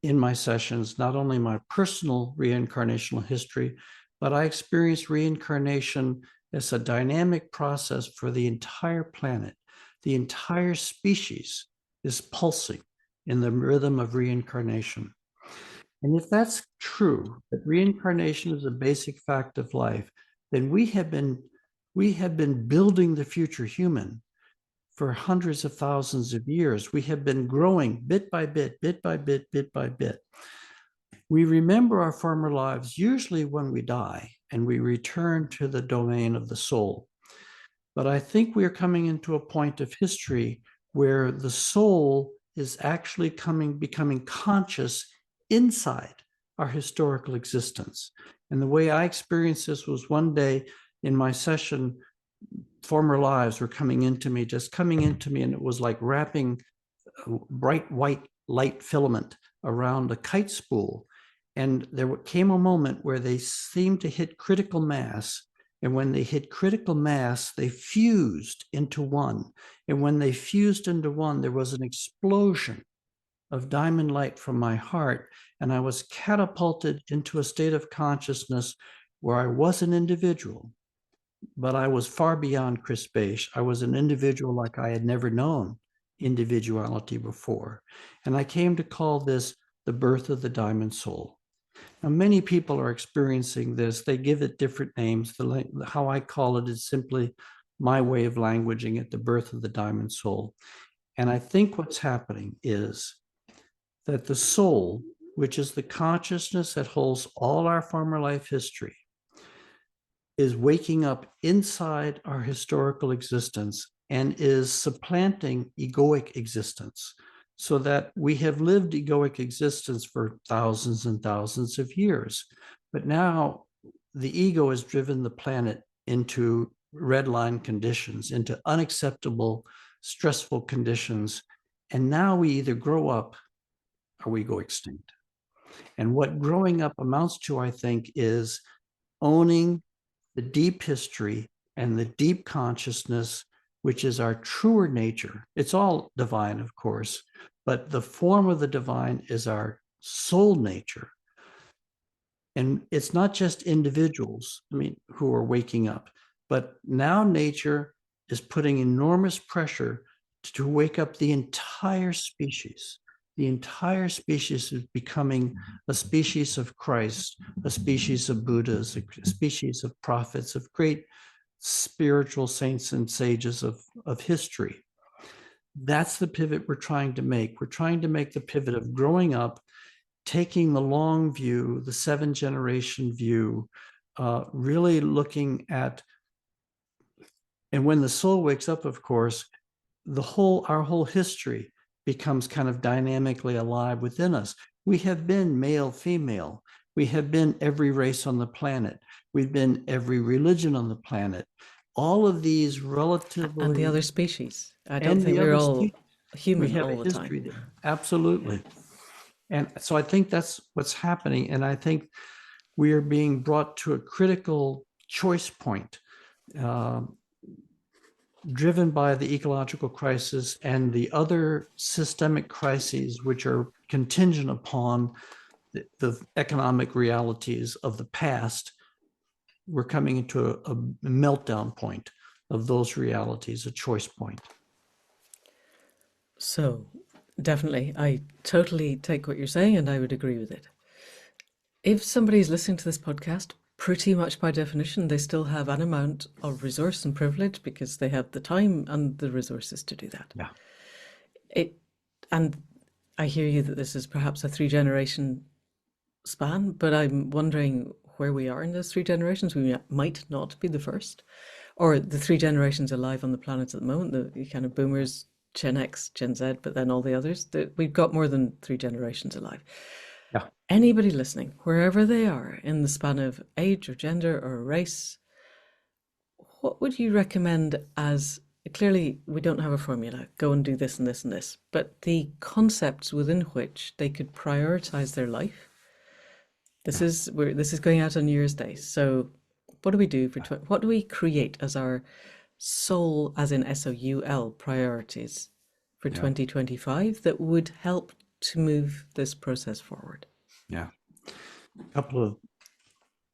in my sessions, not only my personal reincarnational history, but I experienced reincarnation as a dynamic process for the entire planet. The entire species is pulsing in the rhythm of reincarnation. And if that's true, that reincarnation is a basic fact of life, then we have been building the future human for hundreds of thousands of years. We have been growing bit by bit, bit by bit, bit by bit. We remember our former lives usually when we die and we return to the domain of the soul. But I think we are coming into a point of history where the soul is actually becoming conscious inside our historical existence. And the way I experienced this was one day in my session, former lives were coming into me, and it was like wrapping a bright white light filament around a kite spool. And there came a moment where they seemed to hit critical mass. And when they hit critical mass, they fused into one. And when they fused into one, there was an explosion of diamond light from my heart. And I was catapulted into a state of consciousness where I was an individual, but I was far beyond Chris Bache. I was an individual like I had never known individuality before. And I came to call this the birth of the diamond soul. Now, many people are experiencing this. They give it different names. How I call it is simply my way of languaging it, the birth of the diamond soul. And I think what's happening is that the soul, which is the consciousness that holds all our former life history, is waking up inside our historical existence and is supplanting egoic existence, so that we have lived egoic existence for thousands and thousands of years. But now the ego has driven the planet into red line conditions, into unacceptable, stressful conditions. And now we either grow up or we go extinct. And what growing up amounts to, I think, is owning the deep history and the deep consciousness, which is our truer nature. It's all divine, of course, but the form of the divine is our soul nature. And it's not just individuals, who are waking up, but now nature is putting enormous pressure to wake up the entire species. The entire species is becoming a species of Christ, a species of Buddhas, a species of prophets, of great spiritual saints and sages of history. That's the pivot we're trying to make. We're trying to make the pivot of growing up, taking the long view, the 7-generation view, really looking at, and when the soul wakes up, of course, our whole history becomes kind of dynamically alive within us. We have been male, female. We have been every race on the planet. We've been every religion on the planet. All of these relatively... And the other species. I don't and think the we're other all species. We human have all a the history time. there. Absolutely. And so I think that's what's happening. And I think we are being brought to a critical choice point, driven by the ecological crisis and the other systemic crises, which are contingent upon the economic realities of the past. We're coming into a meltdown point of those realities, a choice point. So Definitely. I totally take what you're saying and I would agree with it. If somebody's listening to this podcast, pretty much by definition, they still have an amount of resource and privilege because they have the time and the resources to do that. Yeah. It, and I hear you that this is perhaps a 3 generation span, but I'm wondering where we are in those 3 generations. We might not be the first, or the 3 generations alive on the planet at the moment, the kind of boomers, Gen X, Gen Z, but then all the others, that we've got more than 3 generations alive. Yeah. Anybody listening, wherever they are in the span of age or gender or race, what would you recommend as, clearly we don't have a formula, go and do this and this and this, but the concepts within which they could prioritize their life? Yeah. This is going out on New Year's Day. So what do we do for what do we create as our soul, as in SOUL, priorities for Yeah. 2025 that would help to move this process forward? Yeah. A couple of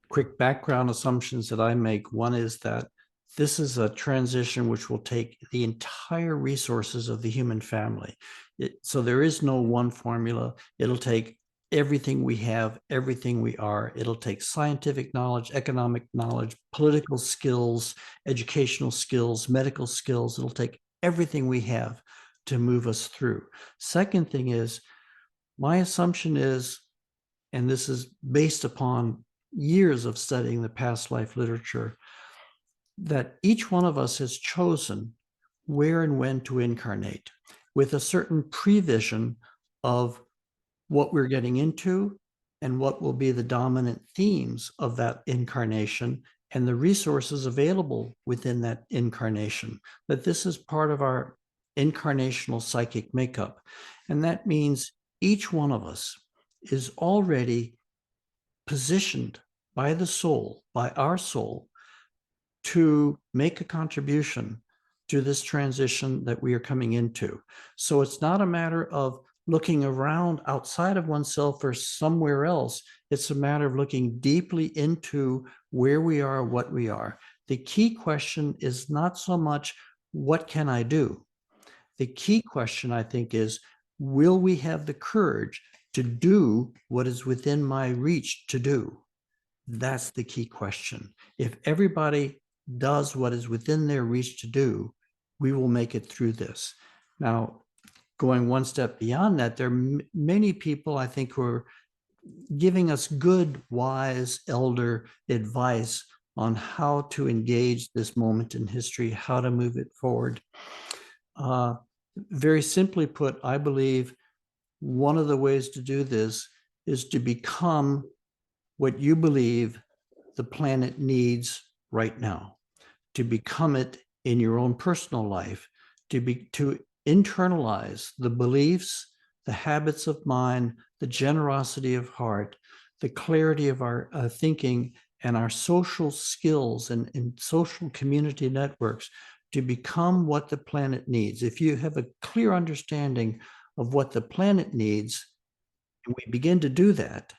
quick background assumptions that I make. One is that this is a transition which will take the entire resources of the human family. So there is no one formula. It'll take everything we have, everything we are. It'll take scientific knowledge, economic knowledge, political skills, educational skills, medical skills. It'll take everything we have to move us through. Second thing is, my assumption is, and this is based upon years of studying the past life literature, that each one of us has chosen where and when to incarnate with a certain prevision of what we're getting into and what will be the dominant themes of that incarnation and the resources available within that incarnation, that this is part of our incarnational psychic makeup. And that means each one of us is already positioned by the soul, by our soul, to make a contribution to this transition that we are coming into. So it's not a matter of looking around outside of oneself or somewhere else. It's a matter of looking deeply into where we are, what we are. The key question is not so much, what can I do? The key question, I think, is, will we have the courage to do what is within my reach to do? That's the key question. If everybody does what is within their reach to do, we will make it through this. Now, going one step beyond that, there are many people, I think, who are giving us good, wise, elder advice on how to engage this moment in history, how to move it forward. Very simply put, I believe one of the ways to do this is to become what you believe the planet needs right now, to become it in your own personal life, to internalize the beliefs, the habits of mind, the generosity of heart, the clarity of our thinking, and our social skills and social community networks, to become what the planet needs. If you have a clear understanding of what the planet needs, and we begin to do that,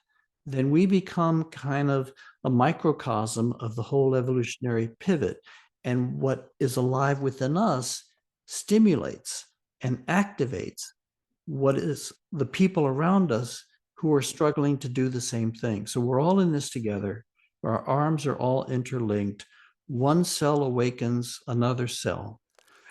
then we become kind of a microcosm of the whole evolutionary pivot. And what is alive within us stimulates and activates what is the people around us who are struggling to do the same thing. So we're all in this together. Our arms are all interlinked. One cell awakens another cell.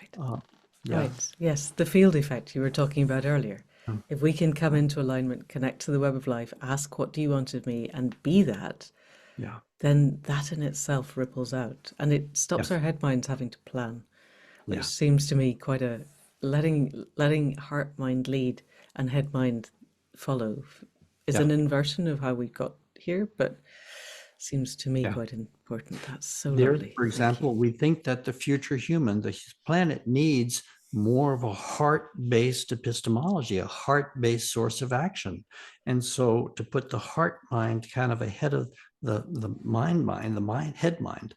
Right. Yeah. Right. Yes, the field effect you were talking about earlier. Um, If we can come into alignment, connect to the web of life, ask what do you want of me, and be that, Yeah. then that in itself ripples out and it stops Yes. our head minds having to plan, which Yeah. seems to me quite a letting heart mind lead and head mind follow is Yeah. an inversion of how we got here, but seems to me Yeah. quite important. That's so There, lovely. for Thank you. example, we think that the future human, the planet, needs more of a heart-based epistemology, a heart-based source of action. And so to put the heart mind kind of ahead of the mind, head mind,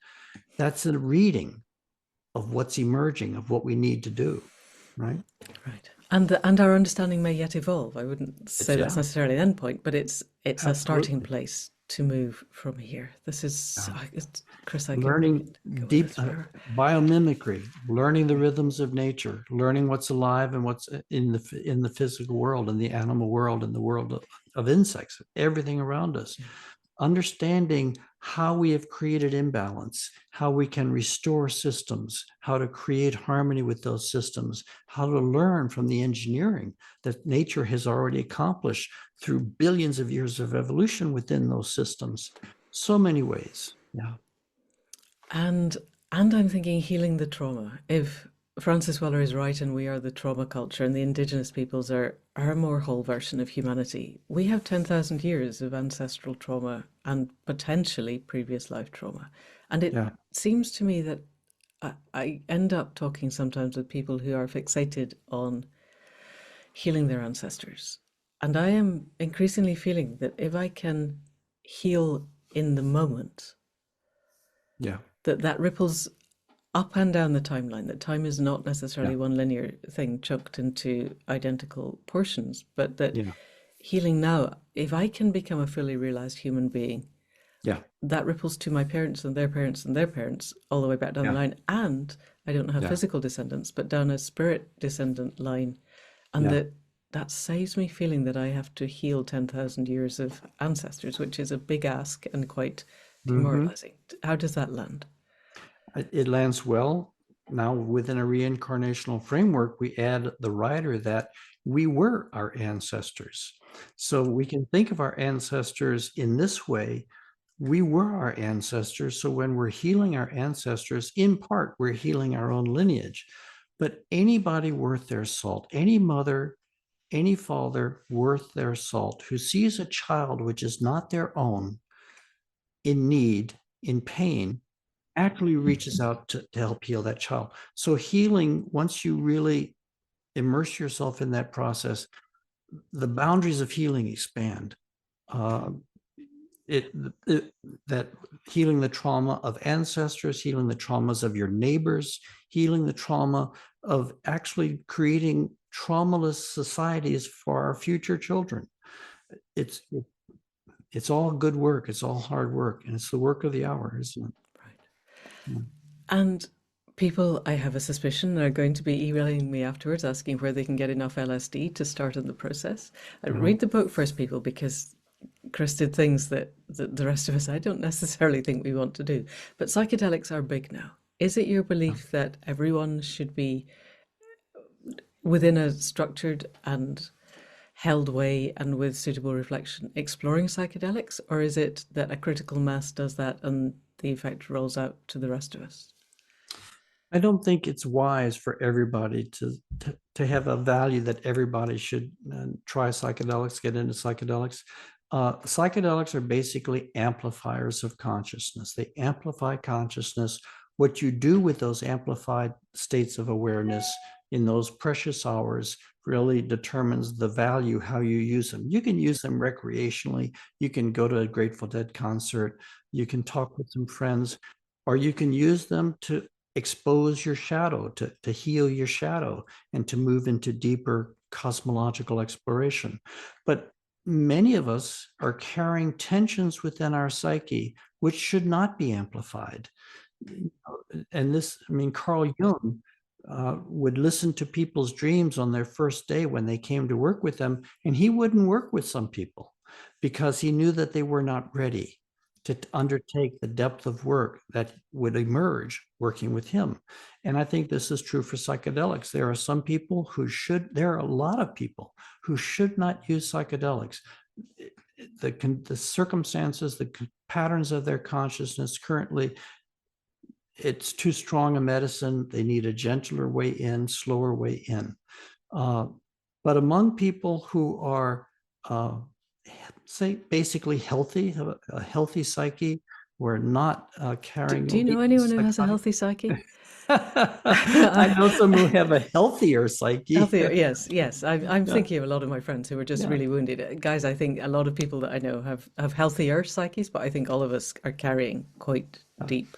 that's a reading of what's emerging, of what we need to do, right? Right. And our understanding may yet evolve. I wouldn't It's, say that's yeah, necessarily an endpoint, but it's a starting absolutely. place to move from here. This is, Yeah. Chris, I could Learning go with deep this forever. biomimicry, learning the rhythms of nature, learning what's alive and what's in the physical world, in the animal world, in the world of insects, everything around us. Yeah. Understanding how we have created imbalance, how we can restore systems, how to create harmony with those systems, how to learn from the engineering that nature has already accomplished through billions of years of evolution within those systems. So many ways. Yeah. And and I'm thinking healing the trauma. If Francis Weller is right and we are the trauma culture and the indigenous peoples are a more whole version of humanity, we have 10,000 years of ancestral trauma and potentially previous life trauma. And it Yeah. seems to me that I end up talking sometimes with people who are fixated on healing their ancestors. And I am increasingly feeling that if I can heal in the moment, Yeah. that ripples up and down the timeline, that time is not Yeah. necessarily one linear thing chucked into identical portions, but that Yeah. healing now, if I can become a fully realized human being, Yeah. that ripples to my parents and their parents and their parents all the way back down the Yeah. line. And I don't have Yeah. physical descendants, but down a spirit descendant line. And Yeah. that saves me feeling that I have to heal 10,000 years of ancestors, which is a big ask and quite Mm-hmm. demoralizing. How does that land? It lands well. Now, within a reincarnational framework, we add the rider that we were our ancestors. So we can think of our ancestors in this way. We were our ancestors. So when we're healing our ancestors, in part, we're healing our own lineage. But anybody worth their salt, any mother, any father worth their salt who sees a child which is not their own in need, in pain, actually reaches out to help heal that child. So healing, once you really immerse yourself in that process, the boundaries of healing expand. Uh, it, it that healing the trauma of ancestors, healing the traumas of your neighbors, healing the trauma of actually creating traumaless societies for our future children. It's it's all good work. It's all hard work, and it's the work of the hour, isn't it? Right. Yeah. And people, I have a suspicion, are going to be emailing me afterwards asking where they can get enough LSD to start on the process. Uh-huh. Read the book first, people, because Chris did things that the rest of us, I don't necessarily think we want to do. But psychedelics are big now. Is it your Yeah. belief that everyone should be within a structured and held way and with suitable reflection exploring psychedelics? Or is it that a critical mass does that and the effect rolls out to the rest of us? I don't think it's wise for everybody to have a value that everybody should try psychedelics, get into psychedelics. Psychedelics are basically amplifiers of consciousness. They amplify consciousness. What you do with those amplified states of awareness in those precious hours really determines the value, how you use them. You can use them recreationally. You can go to a Grateful Dead concert. You can talk with some friends, or you can use them to expose your shadow, to heal your shadow, and to move into deeper cosmological exploration. But many of us are carrying tensions within our psyche, which should not be amplified. And this, I mean, Carl Jung would listen to people's dreams on their first day when they came to work with them, and he wouldn't work with some people because he knew that they were not ready to undertake the depth of work that would emerge working with him. And I think this is true for psychedelics. There are some people who should, there are a lot of people who should not use psychedelics. The circumstances, the patterns of their consciousness currently, it's too strong a medicine. They need a gentler way in, slower way in. Uh, but among people who are, say, basically healthy, have a healthy psyche, who are not carrying Do you away know anyone who has a psychotic. healthy psyche? I know some who have a healthier psyche. Healthier, yes, yes. I'm Yeah, thinking of a lot of my friends who are just yeah. really wounded. Guys, I think a lot of people that I know have healthier psyches, but I think all of us are carrying quite Yeah. deep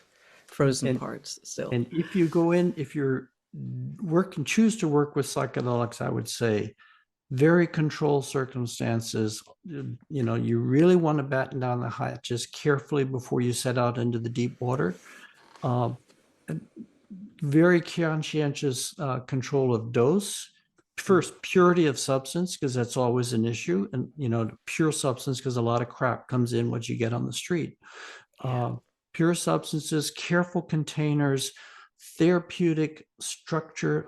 frozen And parts still. and if you're choose to work with psychedelics, I would say very controlled circumstances. You really want to batten down the hatches carefully before you set out into the deep water. Uh, very conscientious control of dose. First, purity of substance, because that's always an issue, and pure substance, because a lot of crap comes in what you get on the street. Yeah. Pure substances, careful containers, therapeutic structure,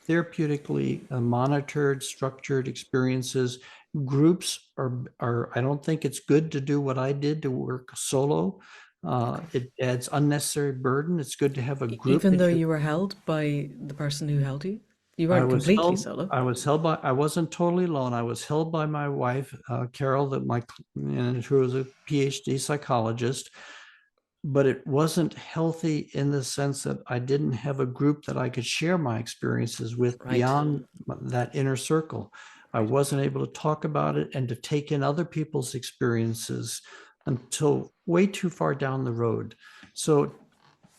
therapeutically monitored, structured experiences. Groups are, I don't think it's good to do what I did to work solo. Okay. It adds unnecessary burden. It's good to have a group Even though that you. you were held by the person who held you, you I weren't was completely held. solo. I was held by. I wasn't totally alone. I was held by my wife, Carol, who was a PhD psychologist. But it wasn't healthy in the sense that I didn't have a group that I could share my experiences with Right. beyond that inner circle. I Right. wasn't able to talk about it and to take in other people's experiences until way too far down the road. So,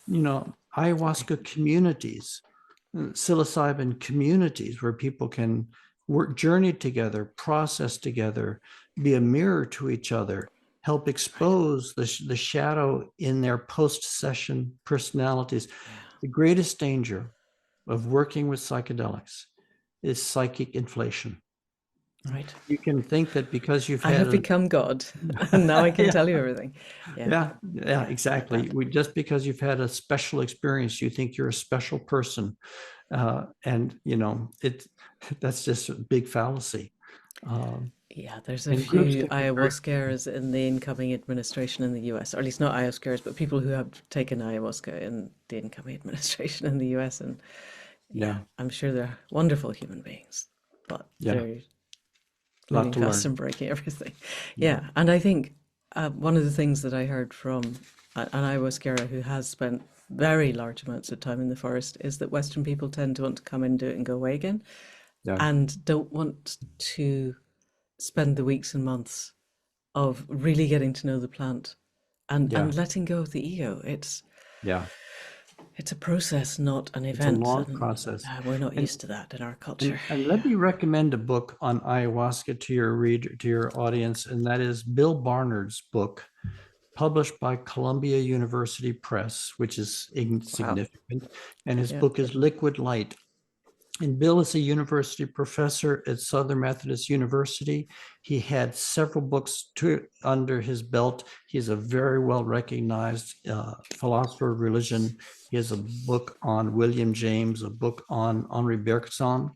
Sorry. ayahuasca communities, psilocybin communities where people can work, journey together, process together, be a mirror to each other, help Right. expose the shadow in their post-session personalities. Yeah. The greatest danger of working with psychedelics is psychic inflation. Right. You can think that because you've I had have a become God, and now I can yeah, tell you everything. Yeah. yeah, Yeah. Like exactly. that. Just because you've had a special experience, you think you're a special person, and that's just a big fallacy. Um, Yeah, there's a and groups few can be very. ayahuascaers in the incoming administration in the US, or at least not ayahuascaers, but people who have taken ayahuasca in the incoming administration in the US. And yeah, Yeah, I'm sure they're wonderful human beings, but yeah, they're a lot moving to fast learn. and breaking everything. Yeah, Yeah, and I think one of the things that I heard from an ayahuasquera who has spent very large amounts of time in the forest is that Western people tend to want to come in, do it, and go away again, yeah, and don't want to spend the weeks and months of really getting to know the plant yeah, and letting go of the ego. yeah. It's a process, not an It's a event, long and process. we're not And used to that in our culture. and let Yeah. me recommend a book on ayahuasca to your reader, to your audience, and that is Bill Barnard's book, published by Columbia University Press, which is Wow. insignificant. And his Yeah. book is Liquid Light. And Bill is a university professor at Southern Methodist University. He had several books under his belt. He's a very well recognized philosopher of religion. He has a book on William James, a book on Henri Bergson.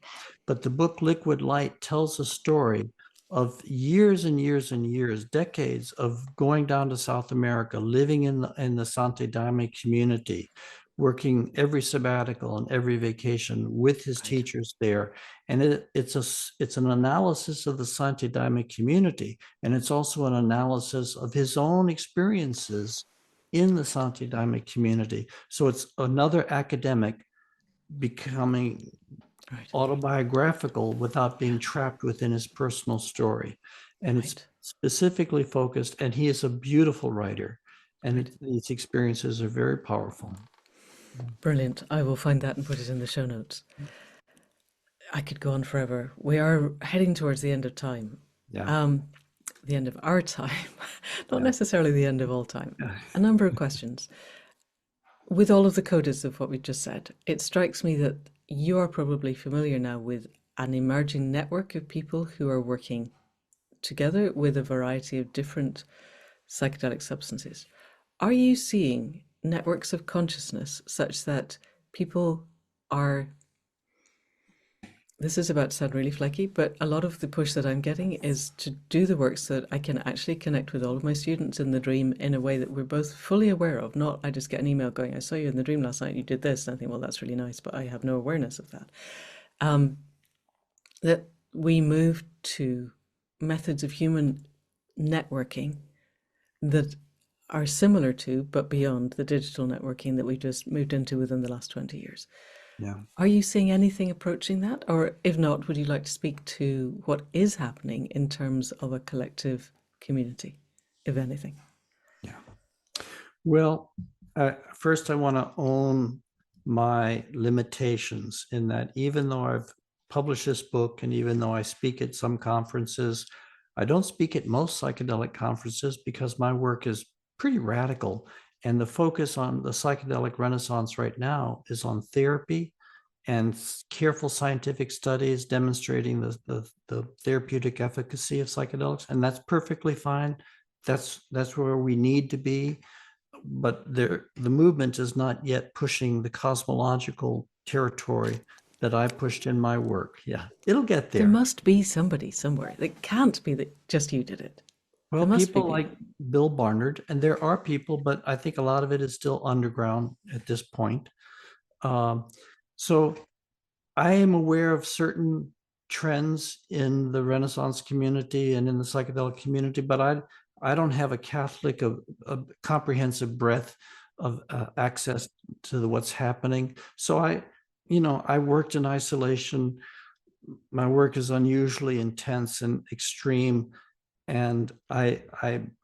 But the book Liquid Light tells a story of years and years and years, decades of going down to South America, living in the Santi Daime community, working every sabbatical and every vacation with his Right. teachers there. And it's an analysis of the Santi Daime community, and it's also an analysis of his own experiences in the Santi Daime community. So it's another academic becoming Right. autobiographical without being trapped within his personal story. And it's Right. specifically focused, and he is a beautiful writer, and Right. these experiences are very powerful. Brilliant. I will find that and put it in the show notes. I could go on forever. We are heading towards the end of time. Yeah. Um, the end of our time, not Yeah. necessarily the end of all time. Yeah. A number of questions. With all of the codas of what we just said, it strikes me that you are probably familiar now with an emerging network of people who are working together with a variety of different psychedelic substances. Are you seeing networks of consciousness such that people are, this is about to sound really flaky, but a lot of the push that I'm getting is to do the work so that I can actually connect with all of my students in the dream in a way that we're both fully aware of. Not I just get an email going, I saw you in the dream last night, you did this. And I think, well, that's really nice, but I have no awareness of that. Um, that we move to methods of human networking that are similar to, but beyond the digital networking that we just moved into within the last 20 years. Yeah. Are you seeing anything approaching that? Or if not, would you like to speak to what is happening in terms of a collective community, if anything? Yeah. Well, first, I want to own my limitations in that even though I've publish this book, and even though I speak at some conferences, I don't speak at most psychedelic conferences because my work is pretty radical. And the focus on the psychedelic renaissance right now is on therapy and careful scientific studies demonstrating the therapeutic efficacy of psychedelics. And that's perfectly fine. That's where we need to be. But the movement is not yet pushing the cosmological territory that I pushed in my work. Yeah, it'll get There there. must be somebody somewhere. It can't be that just you did it. Well, There must be people like people. Bill Barnard, and there are people, but I think a lot of it is still underground at this point. Um, so I am aware of certain trends in the Renaissance community and in the psychedelic community, but I don't have a Catholic of a comprehensive breadth of access to what's happening. So I worked in isolation. My work is unusually intense and extreme, and I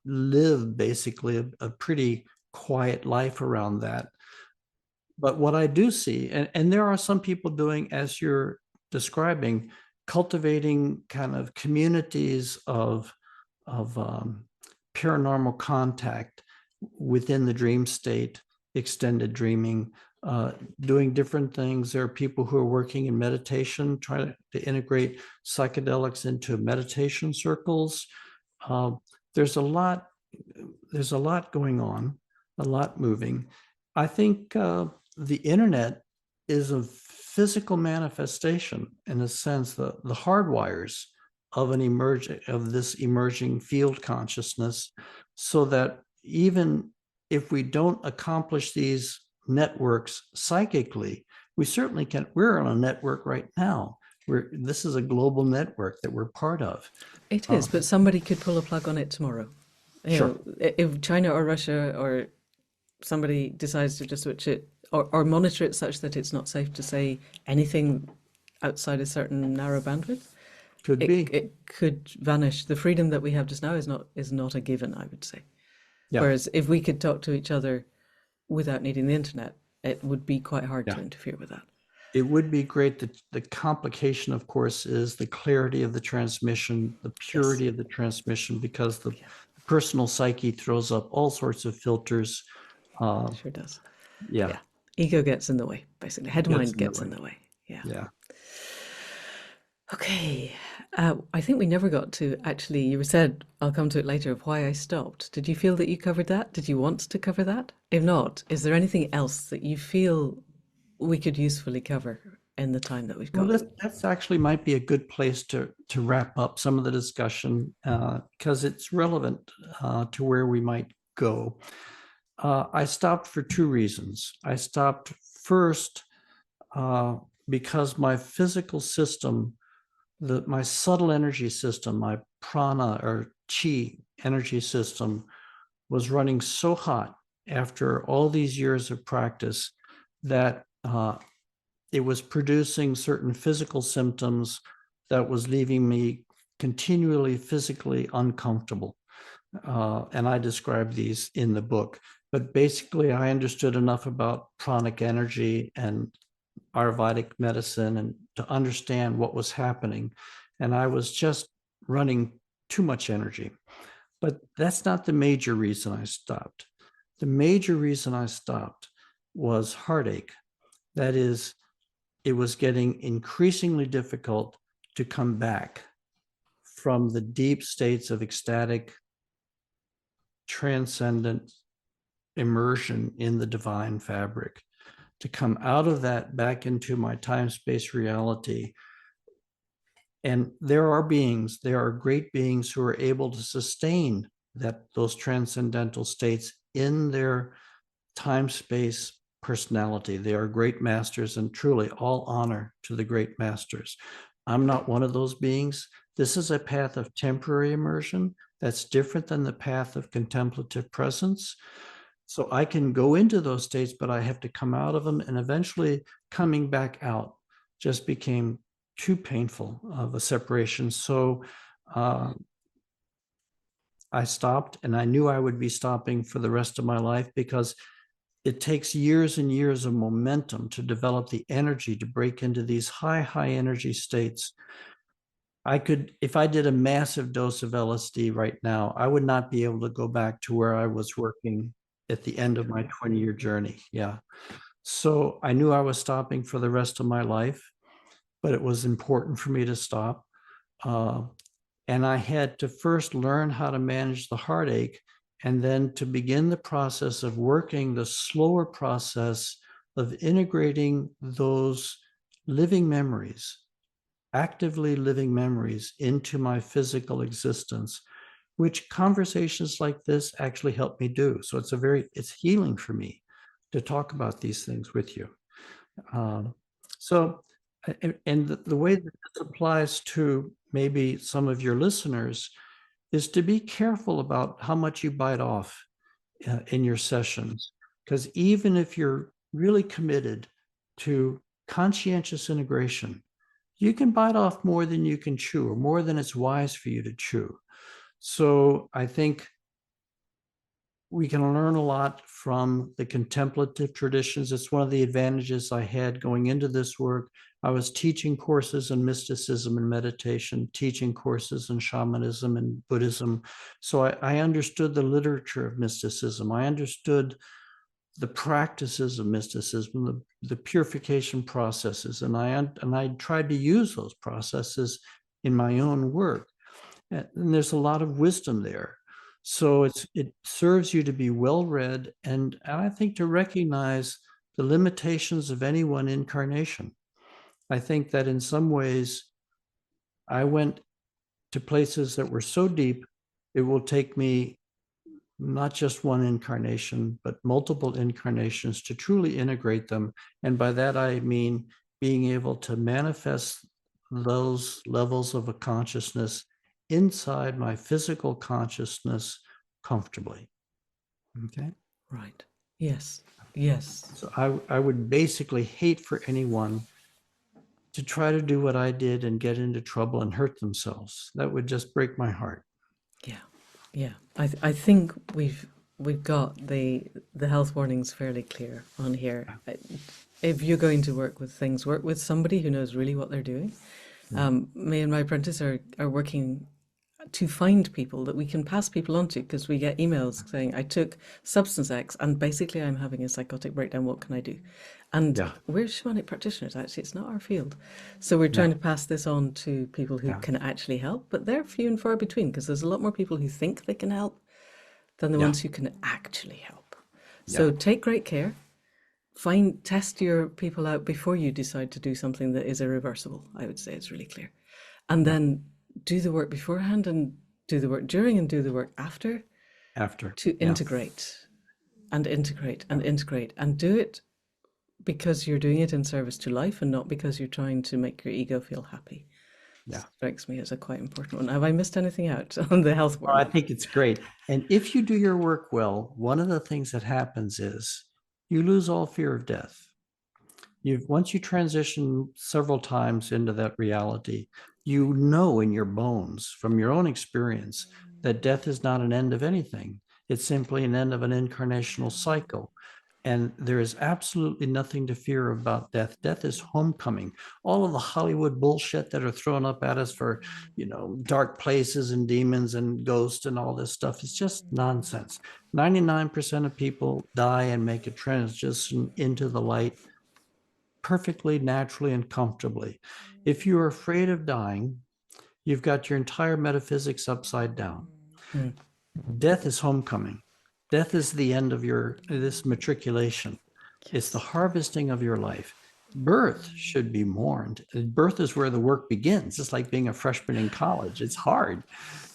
live basically a pretty quiet life around that. But what I do see, and there are some people doing, as you're describing, cultivating kind of communities of paranormal contact within the dream state, extended dreaming, doing different things. There are people who are working in meditation, trying to integrate psychedelics into meditation circles. Uh, there's a lot. There's a lot going on, a lot moving. I think the internet is a physical manifestation, in a sense, the hardwires of this emerging field consciousness, so that even if we don't accomplish these networks psychically, we certainly can. We're on a network right now. This is a global network that we're part of. It Uh, is, but somebody could pull a plug on it tomorrow. You sure, know, if China or Russia or somebody decides to just switch it or monitor it such that it's not safe to say anything outside a certain narrow bandwidth, could be. it could vanish. The freedom that we have just now is not a given, I would say. Yeah, Whereas if we could talk to each other without needing the internet, it would be quite hard yeah. to interfere with that. It would be great. That the complication, of course, is the clarity of the transmission, the Yes. purity of the transmission, because the Yeah, personal psyche throws up all sorts of filters. Uh, sure does. yeah, Yeah. Ego gets in the way, basically. Head gets mind in the gets way. in the way. Yeah. Yeah. Okay. I think we never got to actually, you said, I'll come to it later, of why I stopped. Did you feel that you covered that? Did you want to cover that? If not, is there anything else that you feel we could usefully cover in the time that we've Well, got? that's actually might be a good place to wrap up some of the discussion, because it's relevant to where we might go. I stopped for two reasons. I stopped first uh, because my physical system, my subtle energy system, my prana or chi energy system, was running so hot after all these years of practice that it was producing certain physical symptoms that was leaving me continually physically uncomfortable. And I describe these in the book. But basically, I understood enough about pranic energy and Ayurvedic medicine and to understand what was happening. And I was just running too much energy. But that's not the major reason I stopped. The major reason I stopped was heartache. That is, it was getting increasingly difficult to come back from the deep states of ecstatic, transcendent immersion in the divine fabric, to come out of that back into my time space reality. And there are great beings who are able to sustain those transcendental states in their time space personality. They are great masters, and truly all honor to the great masters. I'm not one of those beings. This is a path of temporary immersion that's different than the path of contemplative presence. So I can go into those states, but I have to come out of them. And eventually, coming back out just became too painful of a separation. So uh, I stopped, and I knew I would be stopping for the rest of my life, because it takes years and years of momentum to develop the energy to break into these high energy states. I could, if I did a massive dose of LSD right now, I would not be able to go back to where I was working at the end of my 20-year journey. Yeah. So I knew I was stopping for the rest of my life, but it was important for me to stop. Uh, and I had to first learn how to manage the heartache and then to begin the process of working the slower process of integrating those living memories, actively living memories into my physical existence, which conversations like this actually help me do. So it's healing for me to talk about these things with you. Um, so, and the way that this applies to maybe some of your listeners is to be careful about how much you bite off in your sessions. Because even if you're really committed to conscientious integration, you can bite off more than you can chew, or more than it's wise for you to chew. So I think we can learn a lot from the contemplative traditions. It's one of the advantages I had going into this work. I was teaching courses in mysticism and meditation, teaching courses in shamanism and Buddhism. So I understood the literature of mysticism. I understood the practices of mysticism, the purification processes, and I tried to use those processes in my own work. And there's a lot of wisdom there. So it serves you to be well read, and I think to recognize the limitations of any one incarnation. I think that in some ways I went to places that were so deep, it will take me not just one incarnation, but multiple incarnations to truly integrate them. And by that, I mean being able to manifest those levels of a consciousness inside my physical consciousness comfortably. Okay. Right. Yes. Yes. So I would basically hate for anyone to try to do what I did and get into trouble and hurt themselves. That would just break my heart. Yeah. Yeah. I think we've got the health warnings fairly clear on here. If you're going to work with things, work with somebody who knows really what they're doing. Me and my apprentice are working to find people that we can pass people on to, because we get emails saying, I took substance X and basically I'm having a psychotic breakdown. What can I do? And Yeah. we're shamanic practitioners, actually. It's not our field. So we're Yeah. trying to pass this on to people who Yeah. can actually help, but they're few and far between, because there's a lot more people who think they can help than the Yeah. ones who can actually help. Yeah. So take great care. Test your people out before you decide to do something that is irreversible. I would say it's really clear. And Yeah. then do the work beforehand and do the work during and do the work after After. to Yeah. integrate and integrate Yeah. and integrate, and do it because you're doing it in service to life and not because you're trying to make your ego feel happy. Yeah. Strikes me as a quite important one. Have I missed anything out on the health Oh, I warning? think it's great. And if you do your work well, one of the things that happens is you lose all fear of death. Once you transition several times into that reality, you know in your bones from your own experience that death is not an end of anything. It's simply an end of an incarnational cycle. And there is absolutely nothing to fear about death. Death is homecoming. All of the Hollywood bullshit that are thrown up at us for, dark places and demons and ghosts and all this stuff is just nonsense. 99% of people die and make a transition into the light perfectly naturally and comfortably. If you are afraid of dying, you've got your entire metaphysics upside down. Mm, Death is homecoming. Death is the end of this matriculation. It's the yes. harvesting of your life. Birth should be mourned. Birth is where the work begins. It's like being a freshman in college. It's hard.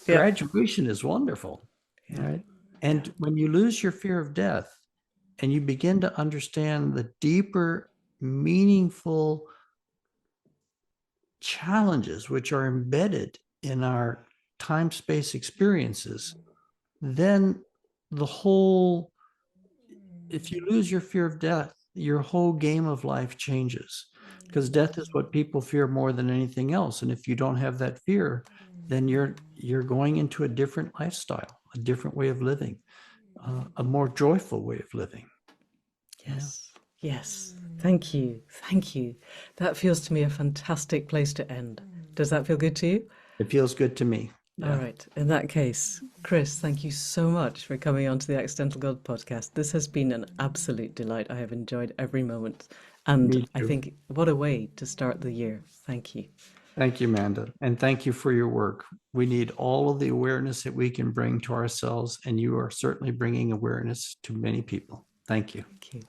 Yeah. Graduation is wonderful. Yeah. Right. Yeah. And when you lose your fear of death and you begin to understand the deeper, meaningful challenges which are embedded in our time space experiences, then the whole, if you lose your fear of death, your whole game of life changes, because death is what people fear more than anything else. And if you don't have that fear, then you're going into a different lifestyle, a different way of living, a more joyful way of living. Yes. Yes. Thank you. Thank you. That feels to me a fantastic place to end. Does that feel good to you? It feels good to me. All Yeah. right. In that case, Chris, thank you so much for coming on to the Accidental God podcast. This has been an absolute delight. I have enjoyed every moment. And Me I too. think what a way to start the year. Thank you. Thank you, Amanda. And thank you for your work. We need all of the awareness that we can bring to ourselves, and you are certainly bringing awareness to many people. Thank you. Thank you.